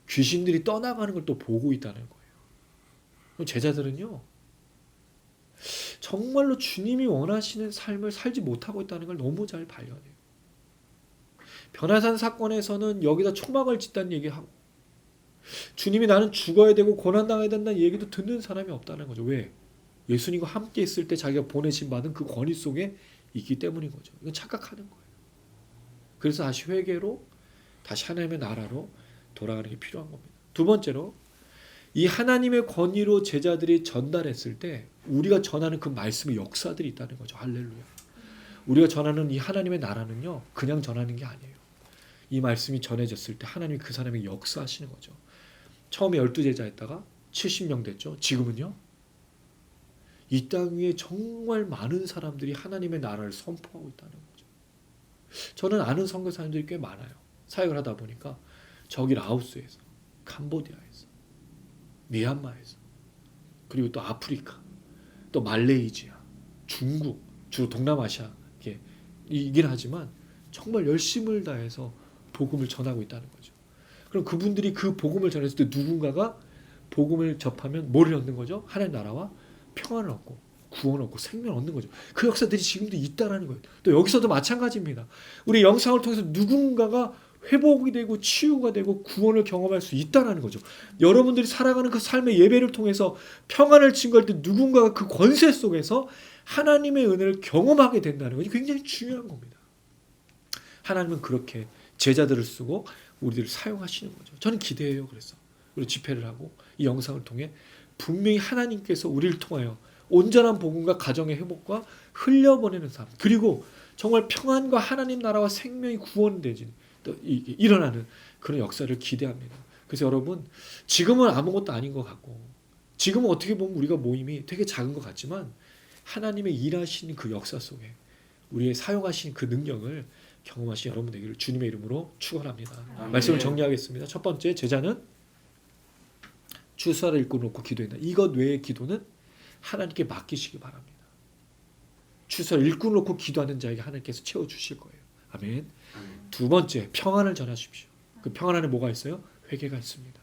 귀신들이 떠나가는 걸 또 보고 있다는 거예요. 그럼 제자들은요 정말로 주님이 원하시는 삶을 살지 못하고 있다는 걸 너무 잘 발견해요. 변화산 사건에서는 여기다 초막을 짓다는 얘기하고 주님이 나는 죽어야 되고 고난당해야 된다는 얘기도 듣는 사람이 없다는 거죠. 왜? 예수님과 함께 있을 때 자기가 보내심 받은 그 권위 속에 있기 때문인 거죠. 이건 착각하는 거예요. 그래서 다시 회개로 다시 하나님의 나라로 돌아가는 게 필요한 겁니다. 두 번째로 이 하나님의 권위로 제자들이 전달했을 때 우리가 전하는 그 말씀의 역사들이 있다는 거죠. 할렐루야. 우리가 전하는 이 하나님의 나라는요 그냥 전하는 게 아니에요. 이 말씀이 전해졌을 때 하나님이 그 사람에게 역사하시는 거죠. 처음에 12제자였다가 70명 됐죠. 지금은요 이 땅 위에 정말 많은 사람들이 하나님의 나라를 선포하고 있다는 거죠. 저는 아는 선교사님들이 꽤 많아요. 사역을 하다 보니까 저기 라오스에서, 캄보디아에서, 미얀마에서, 그리고 또 아프리카, 또 말레이시아, 중국, 주로 동남아시아 이긴 하지만 정말 열심을 다해서 복음을 전하고 있다는 거죠. 그럼 그분들이 그 복음을 전했을 때 누군가가 복음을 접하면 뭐를 얻는 거죠? 하나님 나라와 평안을 얻고 구원을 얻고 생명을 얻는 거죠. 그 역사들이 지금도 있다라는 거예요. 또 여기서도 마찬가지입니다. 우리 영상을 통해서 누군가가 회복이 되고 치유가 되고 구원을 경험할 수 있다라는 거죠. 여러분들이 살아가는 그 삶의 예배를 통해서 평안을 증거할 때 누군가가 그 권세 속에서 하나님의 은혜를 경험하게 된다는 것이 굉장히 중요한 겁니다. 하나님은 그렇게 제자들을 쓰고 우리들을 사용하시는 거죠. 저는 기대해요. 그래서 우리 집회를 하고 이 영상을 통해 분명히 하나님께서 우리를 통하여 온전한 복음과 가정의 회복과 흘려보내는 삶, 그리고 정말 평안과 하나님 나라와 생명이 구원되지 일어나는 그런 역사를 기대합니다. 그래서 여러분, 지금은 아무것도 아닌 것 같고, 지금은 어떻게 보면 우리가 모임이 되게 작은 것 같지만 하나님의 일하시는 그 역사 속에 우리의 사용하신 그 능력을 경험하신 여러분 되기를 주님의 이름으로 축원합니다. 말씀을 정리하겠습니다. 첫 번째, 제자는 추수하를 읽고 놓고 기도한다. 이것 외의 기도는 하나님께 맡기시기 바랍니다. 추수를 읽고 놓고 기도하는 자에게 하나님께서 채워주실 거예요. 아멘. 두 번째, 평안을 전하십시오. 그 평안 안에 뭐가 있어요? 회개가 있습니다.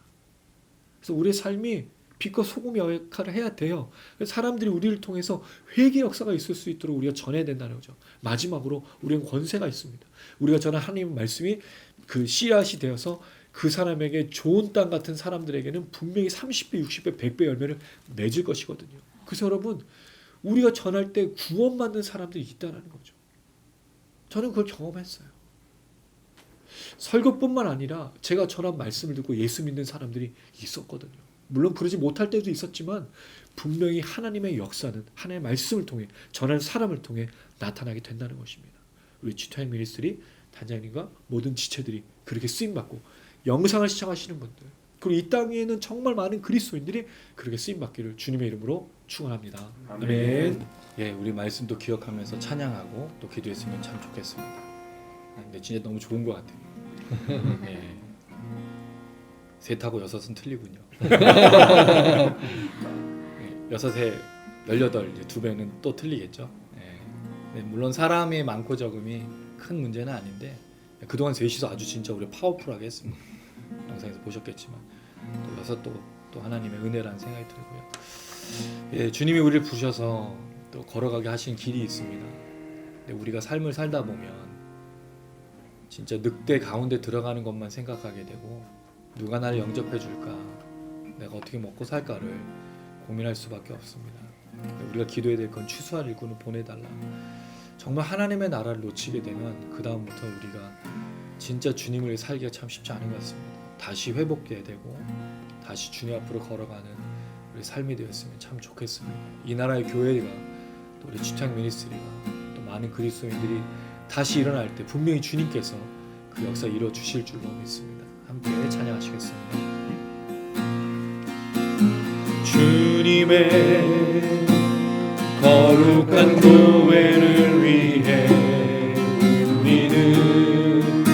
그래서 우리의 삶이 빛과 소금의 역할을 해야 돼요. 사람들이 우리를 통해서 회개 역사가 있을 수 있도록 우리가 전해야 된다는 거죠. 마지막으로 우리는 권세가 있습니다. 우리가 전한 하나님의 말씀이 그 씨앗이 되어서 그 사람에게 좋은 땅 같은 사람들에게는 분명히 30배, 60배, 100배 열매를 맺을 것이거든요. 그래서 여러분, 우리가 전할 때 구원받는 사람들이 있다는 거죠. 저는 그걸 경험했어요. 설교뿐만 아니라 제가 전한 말씀을 듣고 예수 믿는 사람들이 있었거든요. 물론 그러지 못할 때도 있었지만 분명히 하나님의 역사는 하나님의 말씀을 통해 전하는 사람을 통해 나타나게 된다는 것입니다. 우리 G2 미니스트리 단장님과 모든 지체들이 그렇게 쓰임받고 영상을 시청하시는 분들, 그리고 이 땅에는 정말 많은 그리스도인들이 그렇게 쓰임받기를 주님의 이름으로 축원합니다. 아멘. 예, 우리 말씀도 기억하면서 찬양하고 또 기도했으면 참 좋겠습니다. 근데 진짜 너무 좋은 것 같아요. 예. 셋하고 여섯은 틀리군요. 여섯에 18, 이제 2배는 또 틀리겠죠. 예. 물론 사람의 많고 적음이 큰 문제는 아닌데 그동안 셋이서 아주 진짜 우리 파워풀하게 했습니다. 영상에서 보셨겠지만 또 여섯도 또 하나님의 은혜라는 생각이 들고요. 예, 주님이 우리를 부셔서 또 걸어가게 하신 길이 있습니다. 근데 우리가 삶을 살다 보면 진짜 늑대 가운데 들어가는 것만 생각하게 되고 누가 나를 영접해 줄까, 내가 어떻게 먹고 살까를 고민할 수밖에 없습니다. 우리가 기도해야 될 건 추수할 일꾼을 보내달라. 정말 하나님의 나라를 놓치게 되면 그 다음부터 우리가 진짜 주님을 위해 살기가 참 쉽지 않은 것 같습니다. 다시 회복돼야 되고 다시 주님 앞으로 걸어가는 우리 삶이 되었으면 참 좋겠습니다. 이 나라의 교회가 또 우리 G2 미니스트리가 또 많은 그리스도인들이 다시 일어날 때 분명히 주님께서 그 역사 이루어 주실 줄로 믿습니다. 함께 찬양하시겠습니다. 주님의 거룩한 교회를 위해 우리는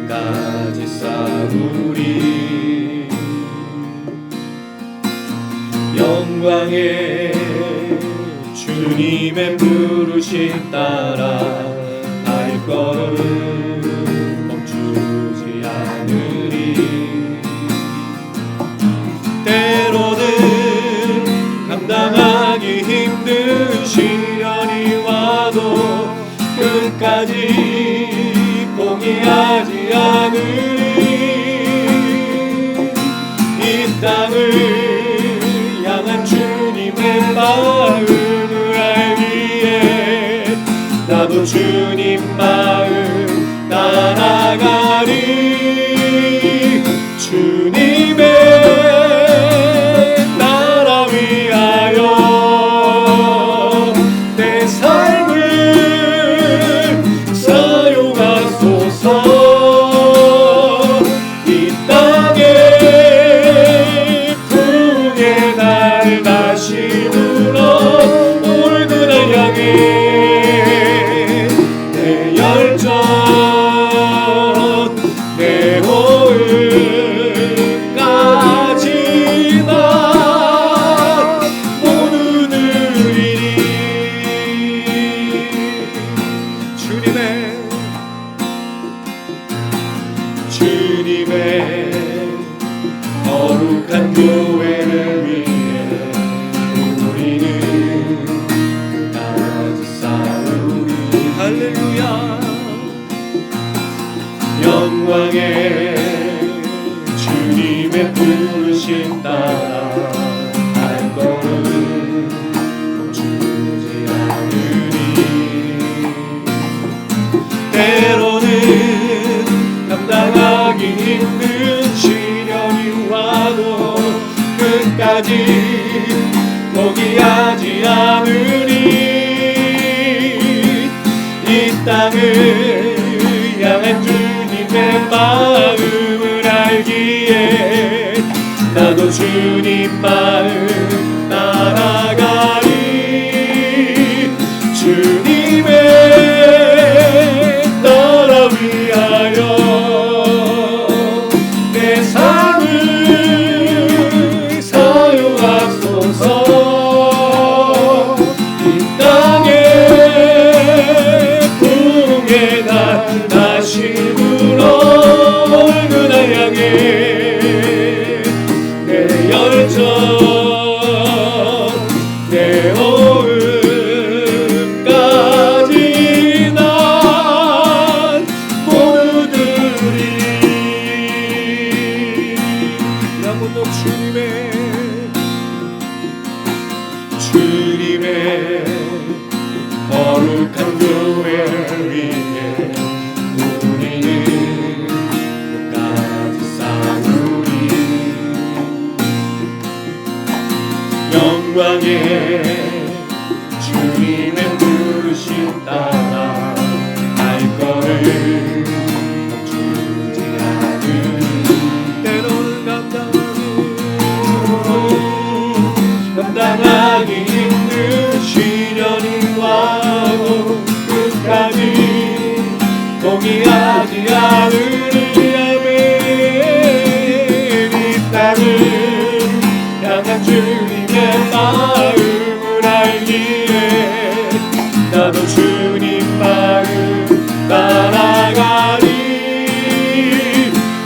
끝까지 싸우리. 영광의 주님의 부르심 따라 할 걸음 멈추지 않으리. 때로는 감당하기 힘든 시련이 와도 끝까지 포기하지 않으리. 이 땅을 향한 주님의 마음을 알기에 나도 주님 마음 따라가리. 주님의 나라 위하여 내 삶을 사용하소서. 이 땅에 부흥의 날 다시 불어 오늘 그날 향해 내 열정 끝까지 포기하지 않으리. 이 땅을 향한 주님의 마음을 알기에 나도 주님 마음 따라가리. 주님의 나라 위하여 내 삶을 사용하소서. 이 땅에 부흥의 날 다시 불어 그날 향해 내 열정 내 오음까지 난 모두 드리리. 한번 더 주님의 거룩한 교회 위에 우리는 끝까지 싸우리. 영광의 주님의 부르심 따라 갈 거를 멈추지 않으리. 때로는 감당하기 힘든 시련이 와도 끝까지 포기하지 않으리. 아멘. 이 땅을 향한 주님의 마음을 알기에 나도 주님 마음 따라가리.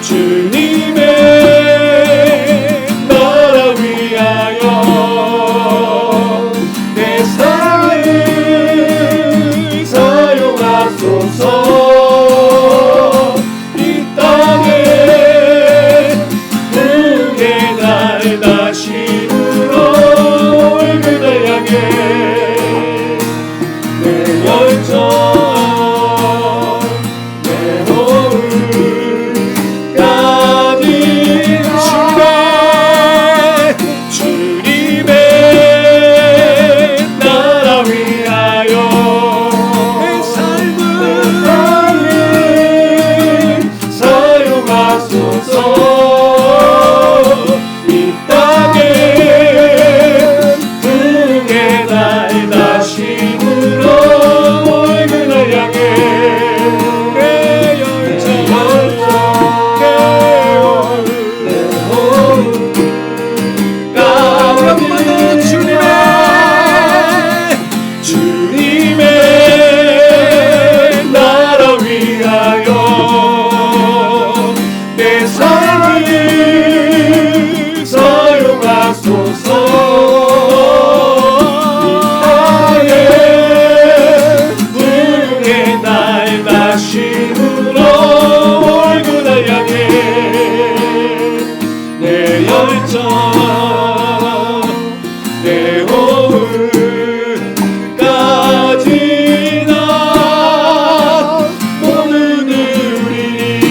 주님의 나라 위하여 내 삶을 사용하소서. 이 땅에 부흥의 날 다시 불어올 그날 향해 내 열정 내 호흡까지 주님의 나라 위하여 내 삶을 사용하소서. 이 땅에 부흥의 날 다시 불어올 그날 향해 내 열정 내 호흡까지 주님의 나라 위하여 내 삶을 사용하소서. 이 땅에 부흥의 날 다시 불어올 그날 향해 내 열정 내 호흡까지 나 모두 드리리.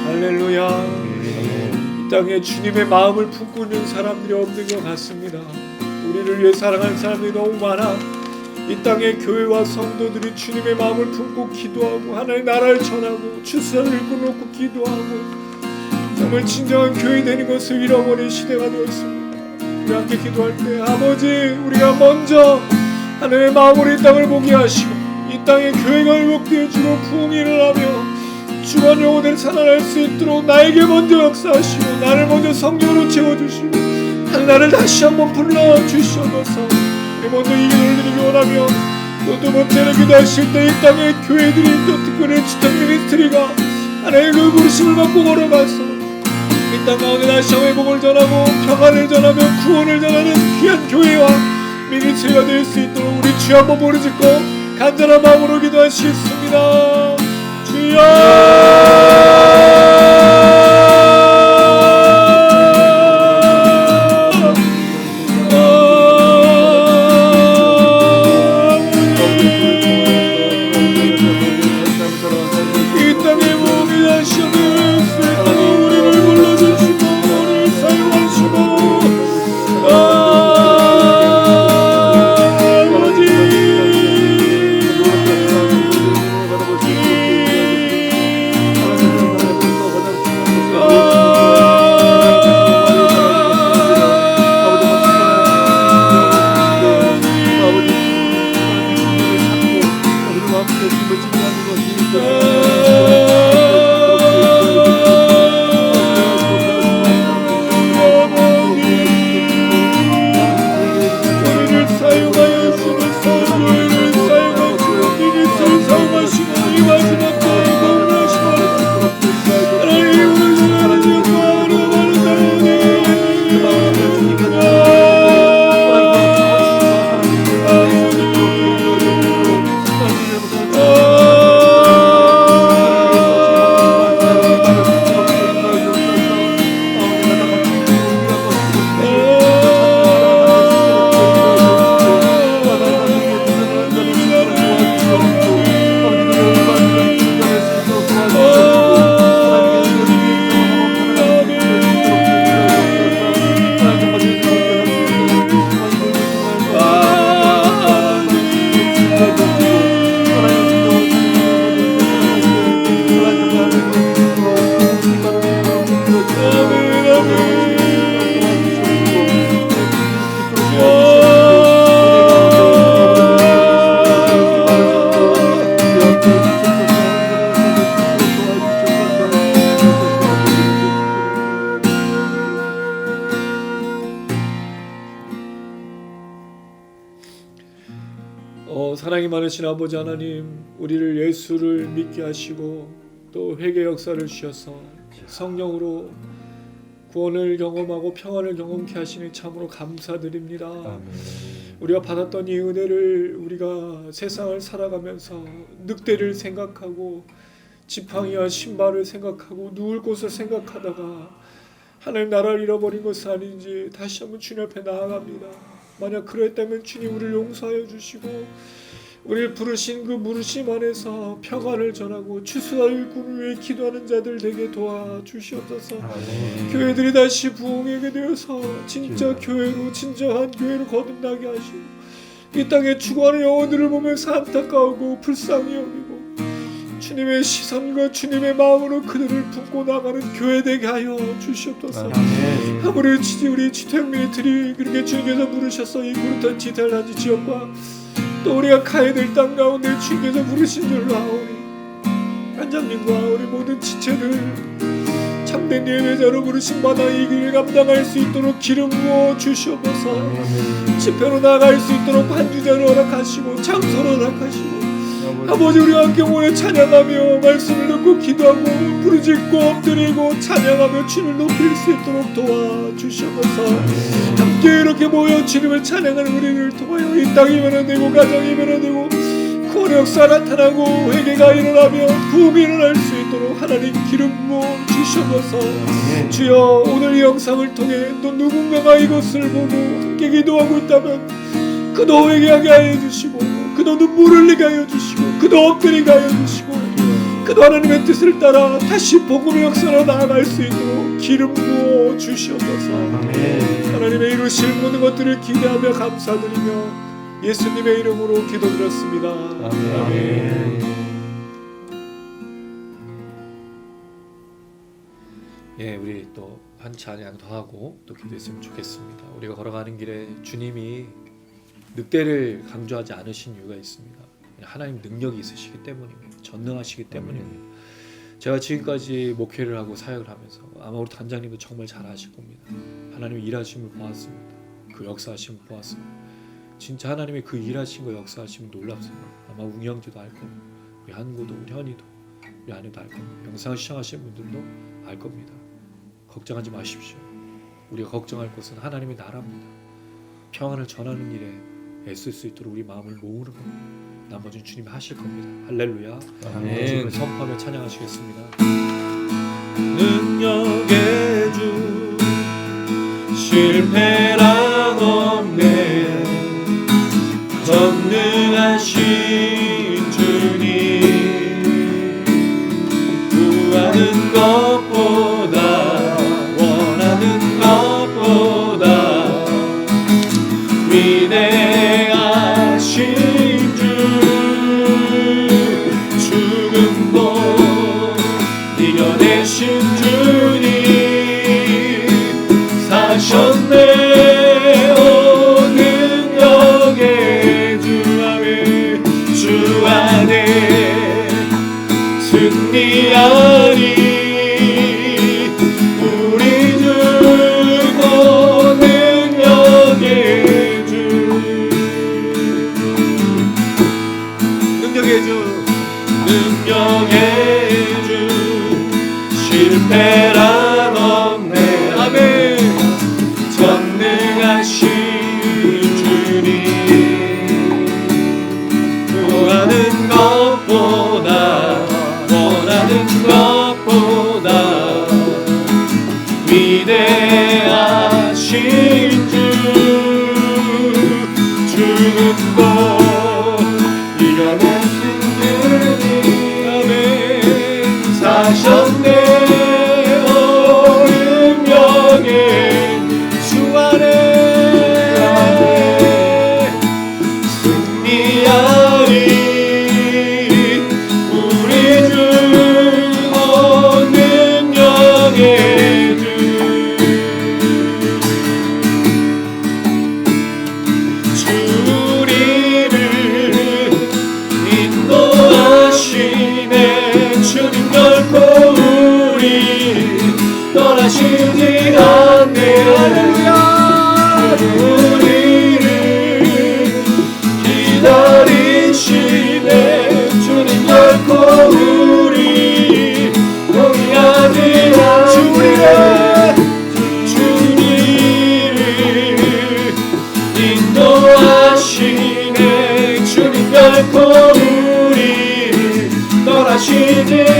할렐루야. 이 땅에 주님의 마음을 품고 있는 사람들이 없는 것 같습니다. 우리를 위해 사랑하는 사람들이 너무 많아. 이 땅의 교회와 성도들이 주님의 마음을 품고 기도하고 하나님의 나라를 전하고 추수를 끊어놓고 기도하고 정말 진정한 교회 되는 것을 잃어버린 시대가 되었습니다. 우리 함께 기도할 때 아버지, 우리가 먼저 하나님의 마음으로 이 땅을 보게 하시고 이 땅에 교회가 회복되어지고 부흥이 일어나며 주관 영혼을 살아날 수 있도록 나에게 먼저 역사하시고 나를 먼저 성령으로 채워주시고 하나님을 다시 한번 불러주셔서 우리 먼저 이 기도를 드리기 원하며 또 두 번째로 기도하실 때 이 땅의 교회들이 또 특별히 주택 미니스트리가 하나님의 그 부르심을 받고 걸어가서 이 땅 가운데 다시 회복을 전하고 평안을 전하며 구원을 전하는 귀한 교회와 미니스트리가 될 수 있도록 우리 주여 한번 부르짖고 간절한 마음으로 기도하시겠습니다. 이 땅에 몸이 다시 수 있도록 사랑이 많으신 아버지 하나님, 우리를 예수를 믿게 하시고 또 회개 역사를 주셔서 성령으로 구원을 경험하고 평안을 경험케 하시니 참으로 감사드립니다. 우리가 받았던 이 은혜를 우리가 세상을 살아가면서 늑대를 생각하고 지팡이와 신발을 생각하고 누울 곳을 생각하다가 하나님 나라를 잃어버린 것은 아닌지 다시 한번 주님 앞에 나아갑니다. 만약 그랬다면 주님 우리를 용서하여 주시고 우리를 부르신 그 부르심 안에서 평안을 전하고 추수할 일꾼을 위해 기도하는 자들 되게 도와주시옵소서. 교회들이 다시 부흥하게 되어서 진짜 교회로, 진정한 교회로 거듭나게 하시고 이 땅에 죽어가는 영혼들을 보면서 안타까우고 불쌍히 여기고 주님의 시선과 주님의 마음으로 그들을 품고 나가는 교회 되게 하여 주시옵소서. 아무리 우리 지태민들이 그렇게 주님께서 부르셔서 이 구르던 지탈단지 지역과 또 우리가 가야 될 땅 가운데 주님께서 부르신 줄로 아오니 관장님과 우리 모든 지체들 참된 예배자로 부르신 바다 이 길을 감당할 수 있도록 기름 부어 주시옵소서. 집회로 나갈 수 있도록 반주자를 허락하시고 장소를 허락하시고 아버지 우리와 함께 오늘 찬양하며 말씀을 듣고 기도하고 부르짖고 엎드리고 찬양하며 주님을 높일 수 있도록 도와주시옵소서. 함께 이렇게 모여 주님을 찬양하는 우리를 통하여 이 땅이 변화되고 가정이 변화되고 구원의 역사 나타나고 회개가 일어나며 부흥이 일어날 수 있도록 하나님 기름 부어 주시옵소서. 주여 오늘 이 영상을 통해 또 누군가가 이것을 보고 함께 기도하고 있다면 그도 회개하게 하여 주시고 그도 눈물을 흘리게 하여 주시고 그도 엎드리게 하여 주시고 그도 하나님의 뜻을 따라 다시 복음의 역사로 나아갈 수 있도록 기름 부어 주시옵소서. 하나님의 이루실 모든 것들을 기대하며 감사드리며 예수님의 이름으로 기도드렸습니다. 아멘. 예, 우리 또 한 찬양 더 하고 또 기도했으면 좋겠습니다. 우리가 걸어가는 길에 주님이 늑대를 강조하지 않으신 이유가 있습니다. 하나님 능력이 있으시기 때문입니다. 전능하시기 때문입니다. 제가 지금까지 목회를 하고 사역을 하면서 아마 우리 단장님도 정말 잘 아실 겁니다. 하나님의 일하심을 보았습니다. 그 역사하심을 보았습니다. 진짜 하나님의 그 일하심과 역사하심은 놀랍습니다. 아마 웅이 형제도 알 겁니다. 우리 한구도 우리 현이도 우리 아내도 알 겁니다. 영상을 시청하시는 분들도 알 겁니다. 걱정하지 마십시오. 우리가 걱정할 것은 하나님의 나라입니다. 평안을 전하는 일에 애쓸 수 있도록 우리 마음을 모으는 겁니다. 나머지는 주님이 하실 겁니다. 할렐루야. 주님을 선포하며 찬양하시겠습니다. 능력의 주 실패란 없네 전능하신 주님 구하는 것보다 원하는 것보다 위대하신 주 죽음도 이겨내신 주님 사셨네 오 능력의 주 안에 주 안에 승리하리 우리 주 오 능력의 주 능력의 주 능력의 주 실패란 없네 아멘 전능하신 주님 구하는 것보다 원하는 것보다 위대하신 주 죽음도 이겨내신 주님 아멘 사셨네 오 능력의 주 안에 승리하리 우리 주 오 능력의 주 우리를 인도하시네 주님 결코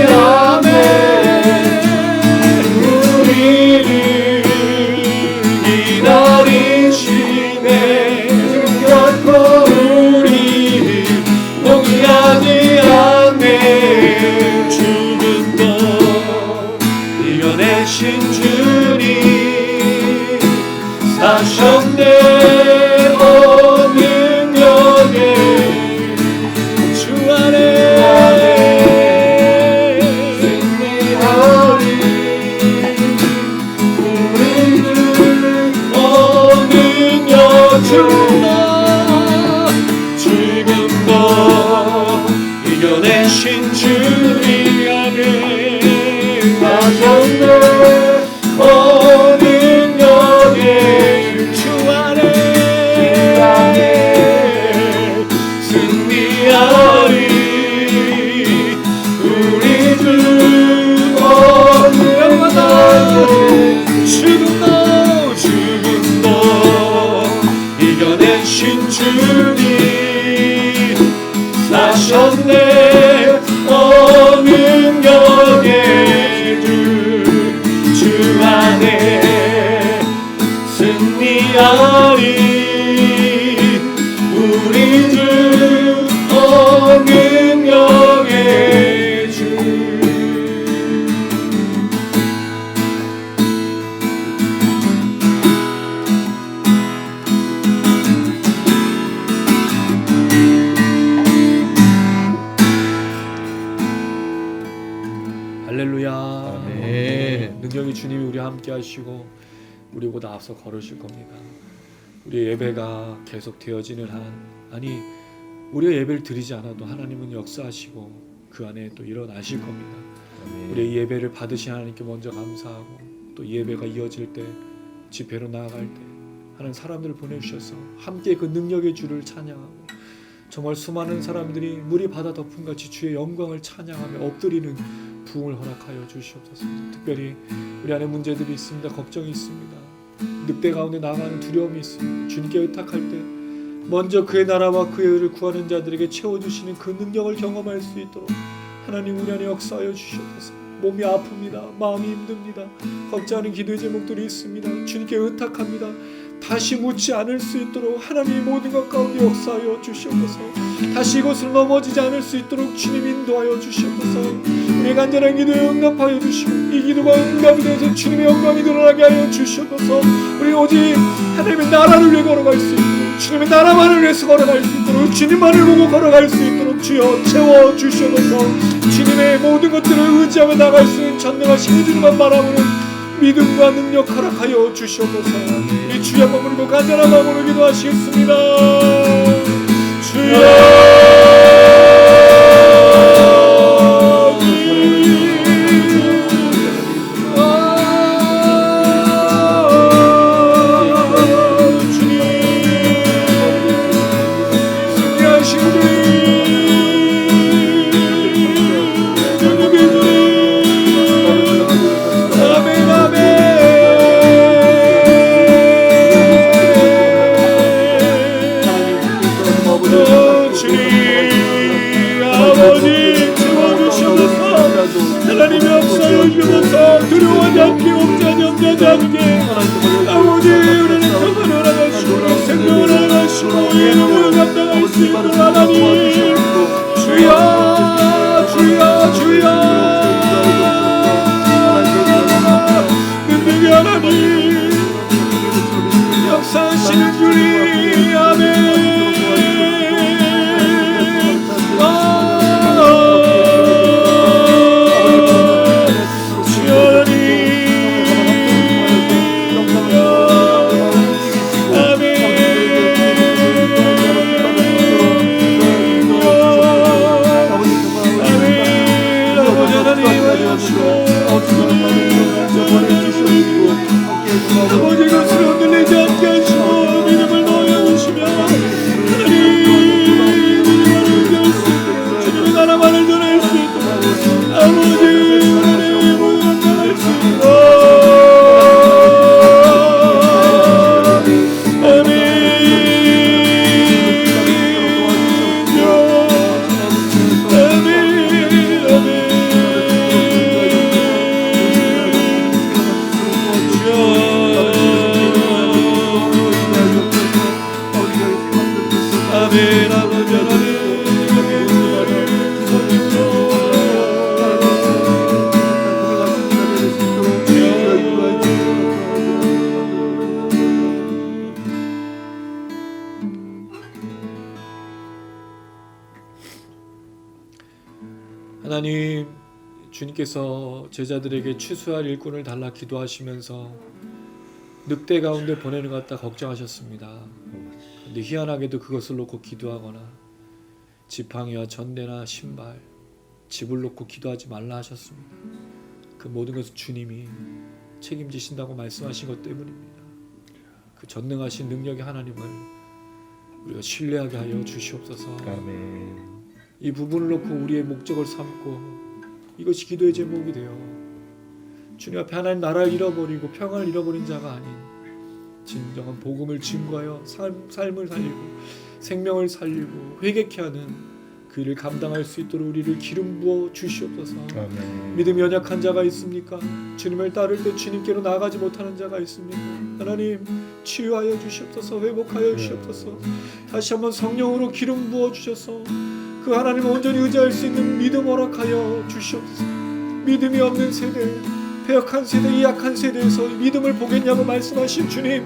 아멘. 우리를 기다리시네. 결코 우리를 포기하지 않네. 죽음도 이겨내신 주님 사셨네. 능력에 주 안에 승리하리. 우리는 능력 주나 죽음도 이겨내신 주님 안에 사셨네. 능력에 주 안에 승리하리. 우리 주 죽음도 이겨내신 주님 사셨네. 능력의 주 안에 승리하리. 우리 주 능력의 주. 할렐루야. 아멘. 능력의 주님이 우리 함께 하시고 우리보다 앞서 걸으실 겁니다. 우리의 예배가 계속 되어지는 한, 아니 우리가 예배를 드리지 않아도 하나님은 역사하시고 그 안에 또 일어나실 겁니다. 우리의 예배를 받으신 하나님께 먼저 감사하고 또 예배가 이어질 때 집회로 나아갈 때 하는 사람들을 보내주셔서 함께 그 능력의 주를 찬양하고 정말 수많은 사람들이 물이 바다 덮음같이 주의 영광을 찬양하며 엎드리는 부흥을 허락하여 주시옵소서. 특별히 우리 안에 문제들이 있습니다. 걱정이 있습니다. 늑대 가운데 나가는 두려움이 있습니다. 주님께 의탁할 때 먼저 그의 나라와 그의 의를 구하는 자들에게 채워주시는 그 능력을 경험할 수 있도록 하나님 우리 안에 역사하여 주시옵소서. 몸이 아픕니다. 마음이 힘듭니다. 걱정하는 기도의 제목들이 있습니다. 주님께 의탁합니다. 다시 묻지 않을 수 있도록 하나님이 모든 것 가운데 역사하여 주시옵소서. 다시 이곳으로 넘어지지 않을 수 있도록 주님 인도하여 주시옵소서. 우리의 간절한 기도에 응답하여 주시고 이 기도가 응답이 되어서 주님의 영광이 드러나게 하여 주시옵소서. 우리 오직 하나님의 나라를 위해 걸어갈 수 있도록 주님의 나라만을 위해서 걸어갈 수 있도록 주님만을 보고 걸어갈 수 있도록 주여 채워 주시옵소서. 주님의 모든 것들을 의지하며 나갈 수 있는 전능하신 이주님만 바라보는 믿음과 능력 허락하여 주시옵소서. 이 주여 머무르고 간절한 마음으로 기도하시겠습니다. 하나님의 역사를 주셔서 두려워하지 않게 옵자니 없자지 않게 아버지 우리는 평안을 하시고 생명을 하시고 이름을 감당할 수 있는 하나님 주여 주여 주여 능력의 하나님 역사하시는 주님 아멘. 아버지 것을 흔들리지 않게 하시고 믿음을 넣어주시며 하나님, 주님께서 제자들에게 추수할 일꾼을 달라 기도하시면서 늑대 가운데 보내는 것 같다 걱정하셨습니다. 근데 희한하게도 그것을 놓고 기도하거나 지팡이와 전대나 신발, 집을 놓고 기도하지 말라 하셨습니다. 그 모든 것은 주님이 책임지신다고 말씀하신 것 때문입니다. 그 전능하신 능력의 하나님을 우리가 신뢰하게 하여 주시옵소서. 아멘. 이 부분을 놓고 우리의 목적을 삼고 이것이 기도의 제목이 되어 주님 앞에 하나님 나라를 잃어버리고 평안을 잃어버린 자가 아닌 진정한 복음을 증거하여 삶을 살리고 생명을 살리고 회개케 하는 그 일을 감당할 수 있도록 우리를 기름 부어 주시옵소서. 아멘. 믿음이 연약한 자가 있습니까? 주님을 따를 때 주님께로 나가지 못하는 자가 있습니까? 하나님 치유하여 주시옵소서. 회복하여 주시옵소서. 다시 한번 성령으로 기름 부어 주셔서 그 하나님을 온전히 의지할 수 있는 믿음 허락하여 주시옵소서. 믿음이 없는 세대, 패역한 세대, 이 약한 세대에서 믿음을 보겠냐고 말씀하신 주님,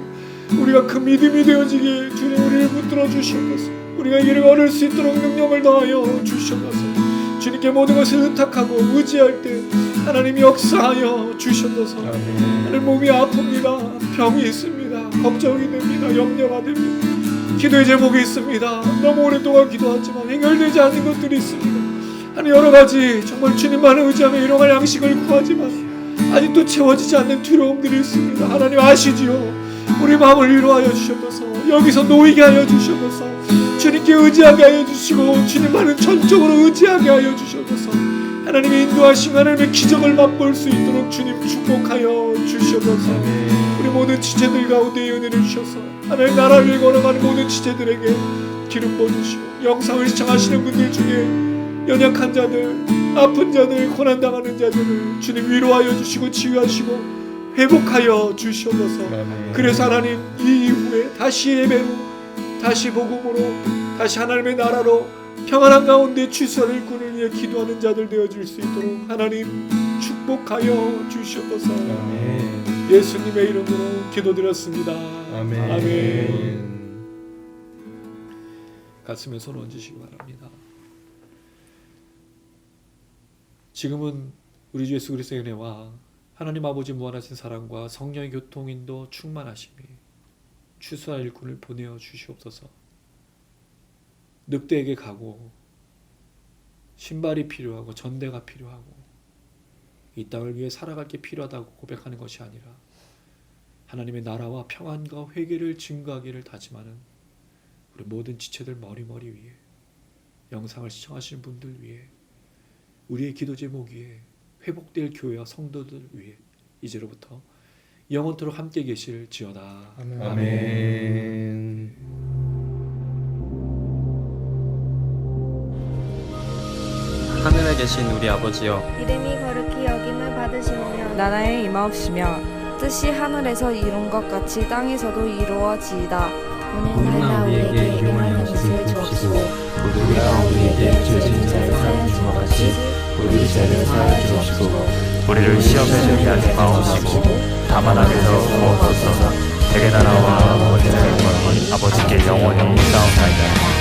우리가 그 믿음이 되어지기에 주님 우리를 붙들어 주시옵소서. 우리가 이를 얻을 수 있도록 능력을 더하여 주시옵소서. 주님께 모든 것을 의탁하고 의지할 때 하나님이 역사하여 주시옵소서. 하나님 몸이 아픕니다. 병이 있습니다. 걱정이 됩니다. 염려가 됩니다. 기도의 제목이 있습니다. 너무 오랫동안 기도하지만 해결되지 않는 것들이 있습니다. 하나님 여러 가지 정말 주님만을 의지하며 일용할 양식을 구하지만 아직도 채워지지 않는 두려움들이 있습니다. 하나님 아시지요. 우리 마음을 위로하여 주시옵소서. 여기서 놓이게 하여 주시옵소서. 주님께 의지하게 하여 주시고 주님만을 전적으로 의지하게 하여 주시옵소서. 하나님의 인도하심, 하나님의 기적을 맛볼 수 있도록 주님 축복하여 주시옵소서. 우리 모든 지체들 가운데 은혜를 주셔서 하나님 나라를 걸어가는 모든 지체들에게 기름 부어주시고 영상을 시청하시는 분들 중에 연약한 자들, 아픈 자들, 고난당하는 자들을 주님 위로하여 주시고 치유하시고 회복하여 주시옵소서. 그래서 하나님 이 이후에 다시 예배로, 다시 복음으로, 다시 하나님의 나라로 평안한 가운데 추수할 일꾼을 위해 기도하는 자들 되어질 수 있도록 하나님 축복하여 주시옵소서. 아멘. 예수님의 이름으로 기도드렸습니다. 아멘. 아멘. 가슴에 손 얹으시기 바랍니다. 지금은 우리 주 예수 그리스도의 은혜와 하나님 아버지 무한하신 사랑과 성령의 교통인도 충만하심이 추수할 일꾼을 보내어 주시옵소서. 늑대에게 가고 신발이 필요하고 전대가 필요하고 이 땅을 위해 살아갈 게 필요하다고 고백하는 것이 아니라 하나님의 나라와 평안과 회개를 증거하기를 다짐하는 우리 모든 지체들 머리머리 위에, 영상을 시청하시는 분들 위에, 우리의 기도 제목 위에, 회복될 교회와 성도들 위해 이제로부터 영원토록 함께 계실지어다. 아멘. 아멘. 하늘에 계신 우리 아버지여, 이름이 거룩히 여김을 받으시오며 나라에 임하옵시며 뜻이 하늘에서 이룬 것 같이 땅에서도 이루어지이다. 오늘날 우리에게 일용할 양식을 주옵시고 우리가 우리에게 죄 지은 자를 사하여 준 것 같이 우리 죄를 사하여 주옵시고 우리를 시험에 들게 하지 마옵시고 다만 악에서 구하옵소서. 대개 나라와 권세와 아버지께 영원히 싸움나이다.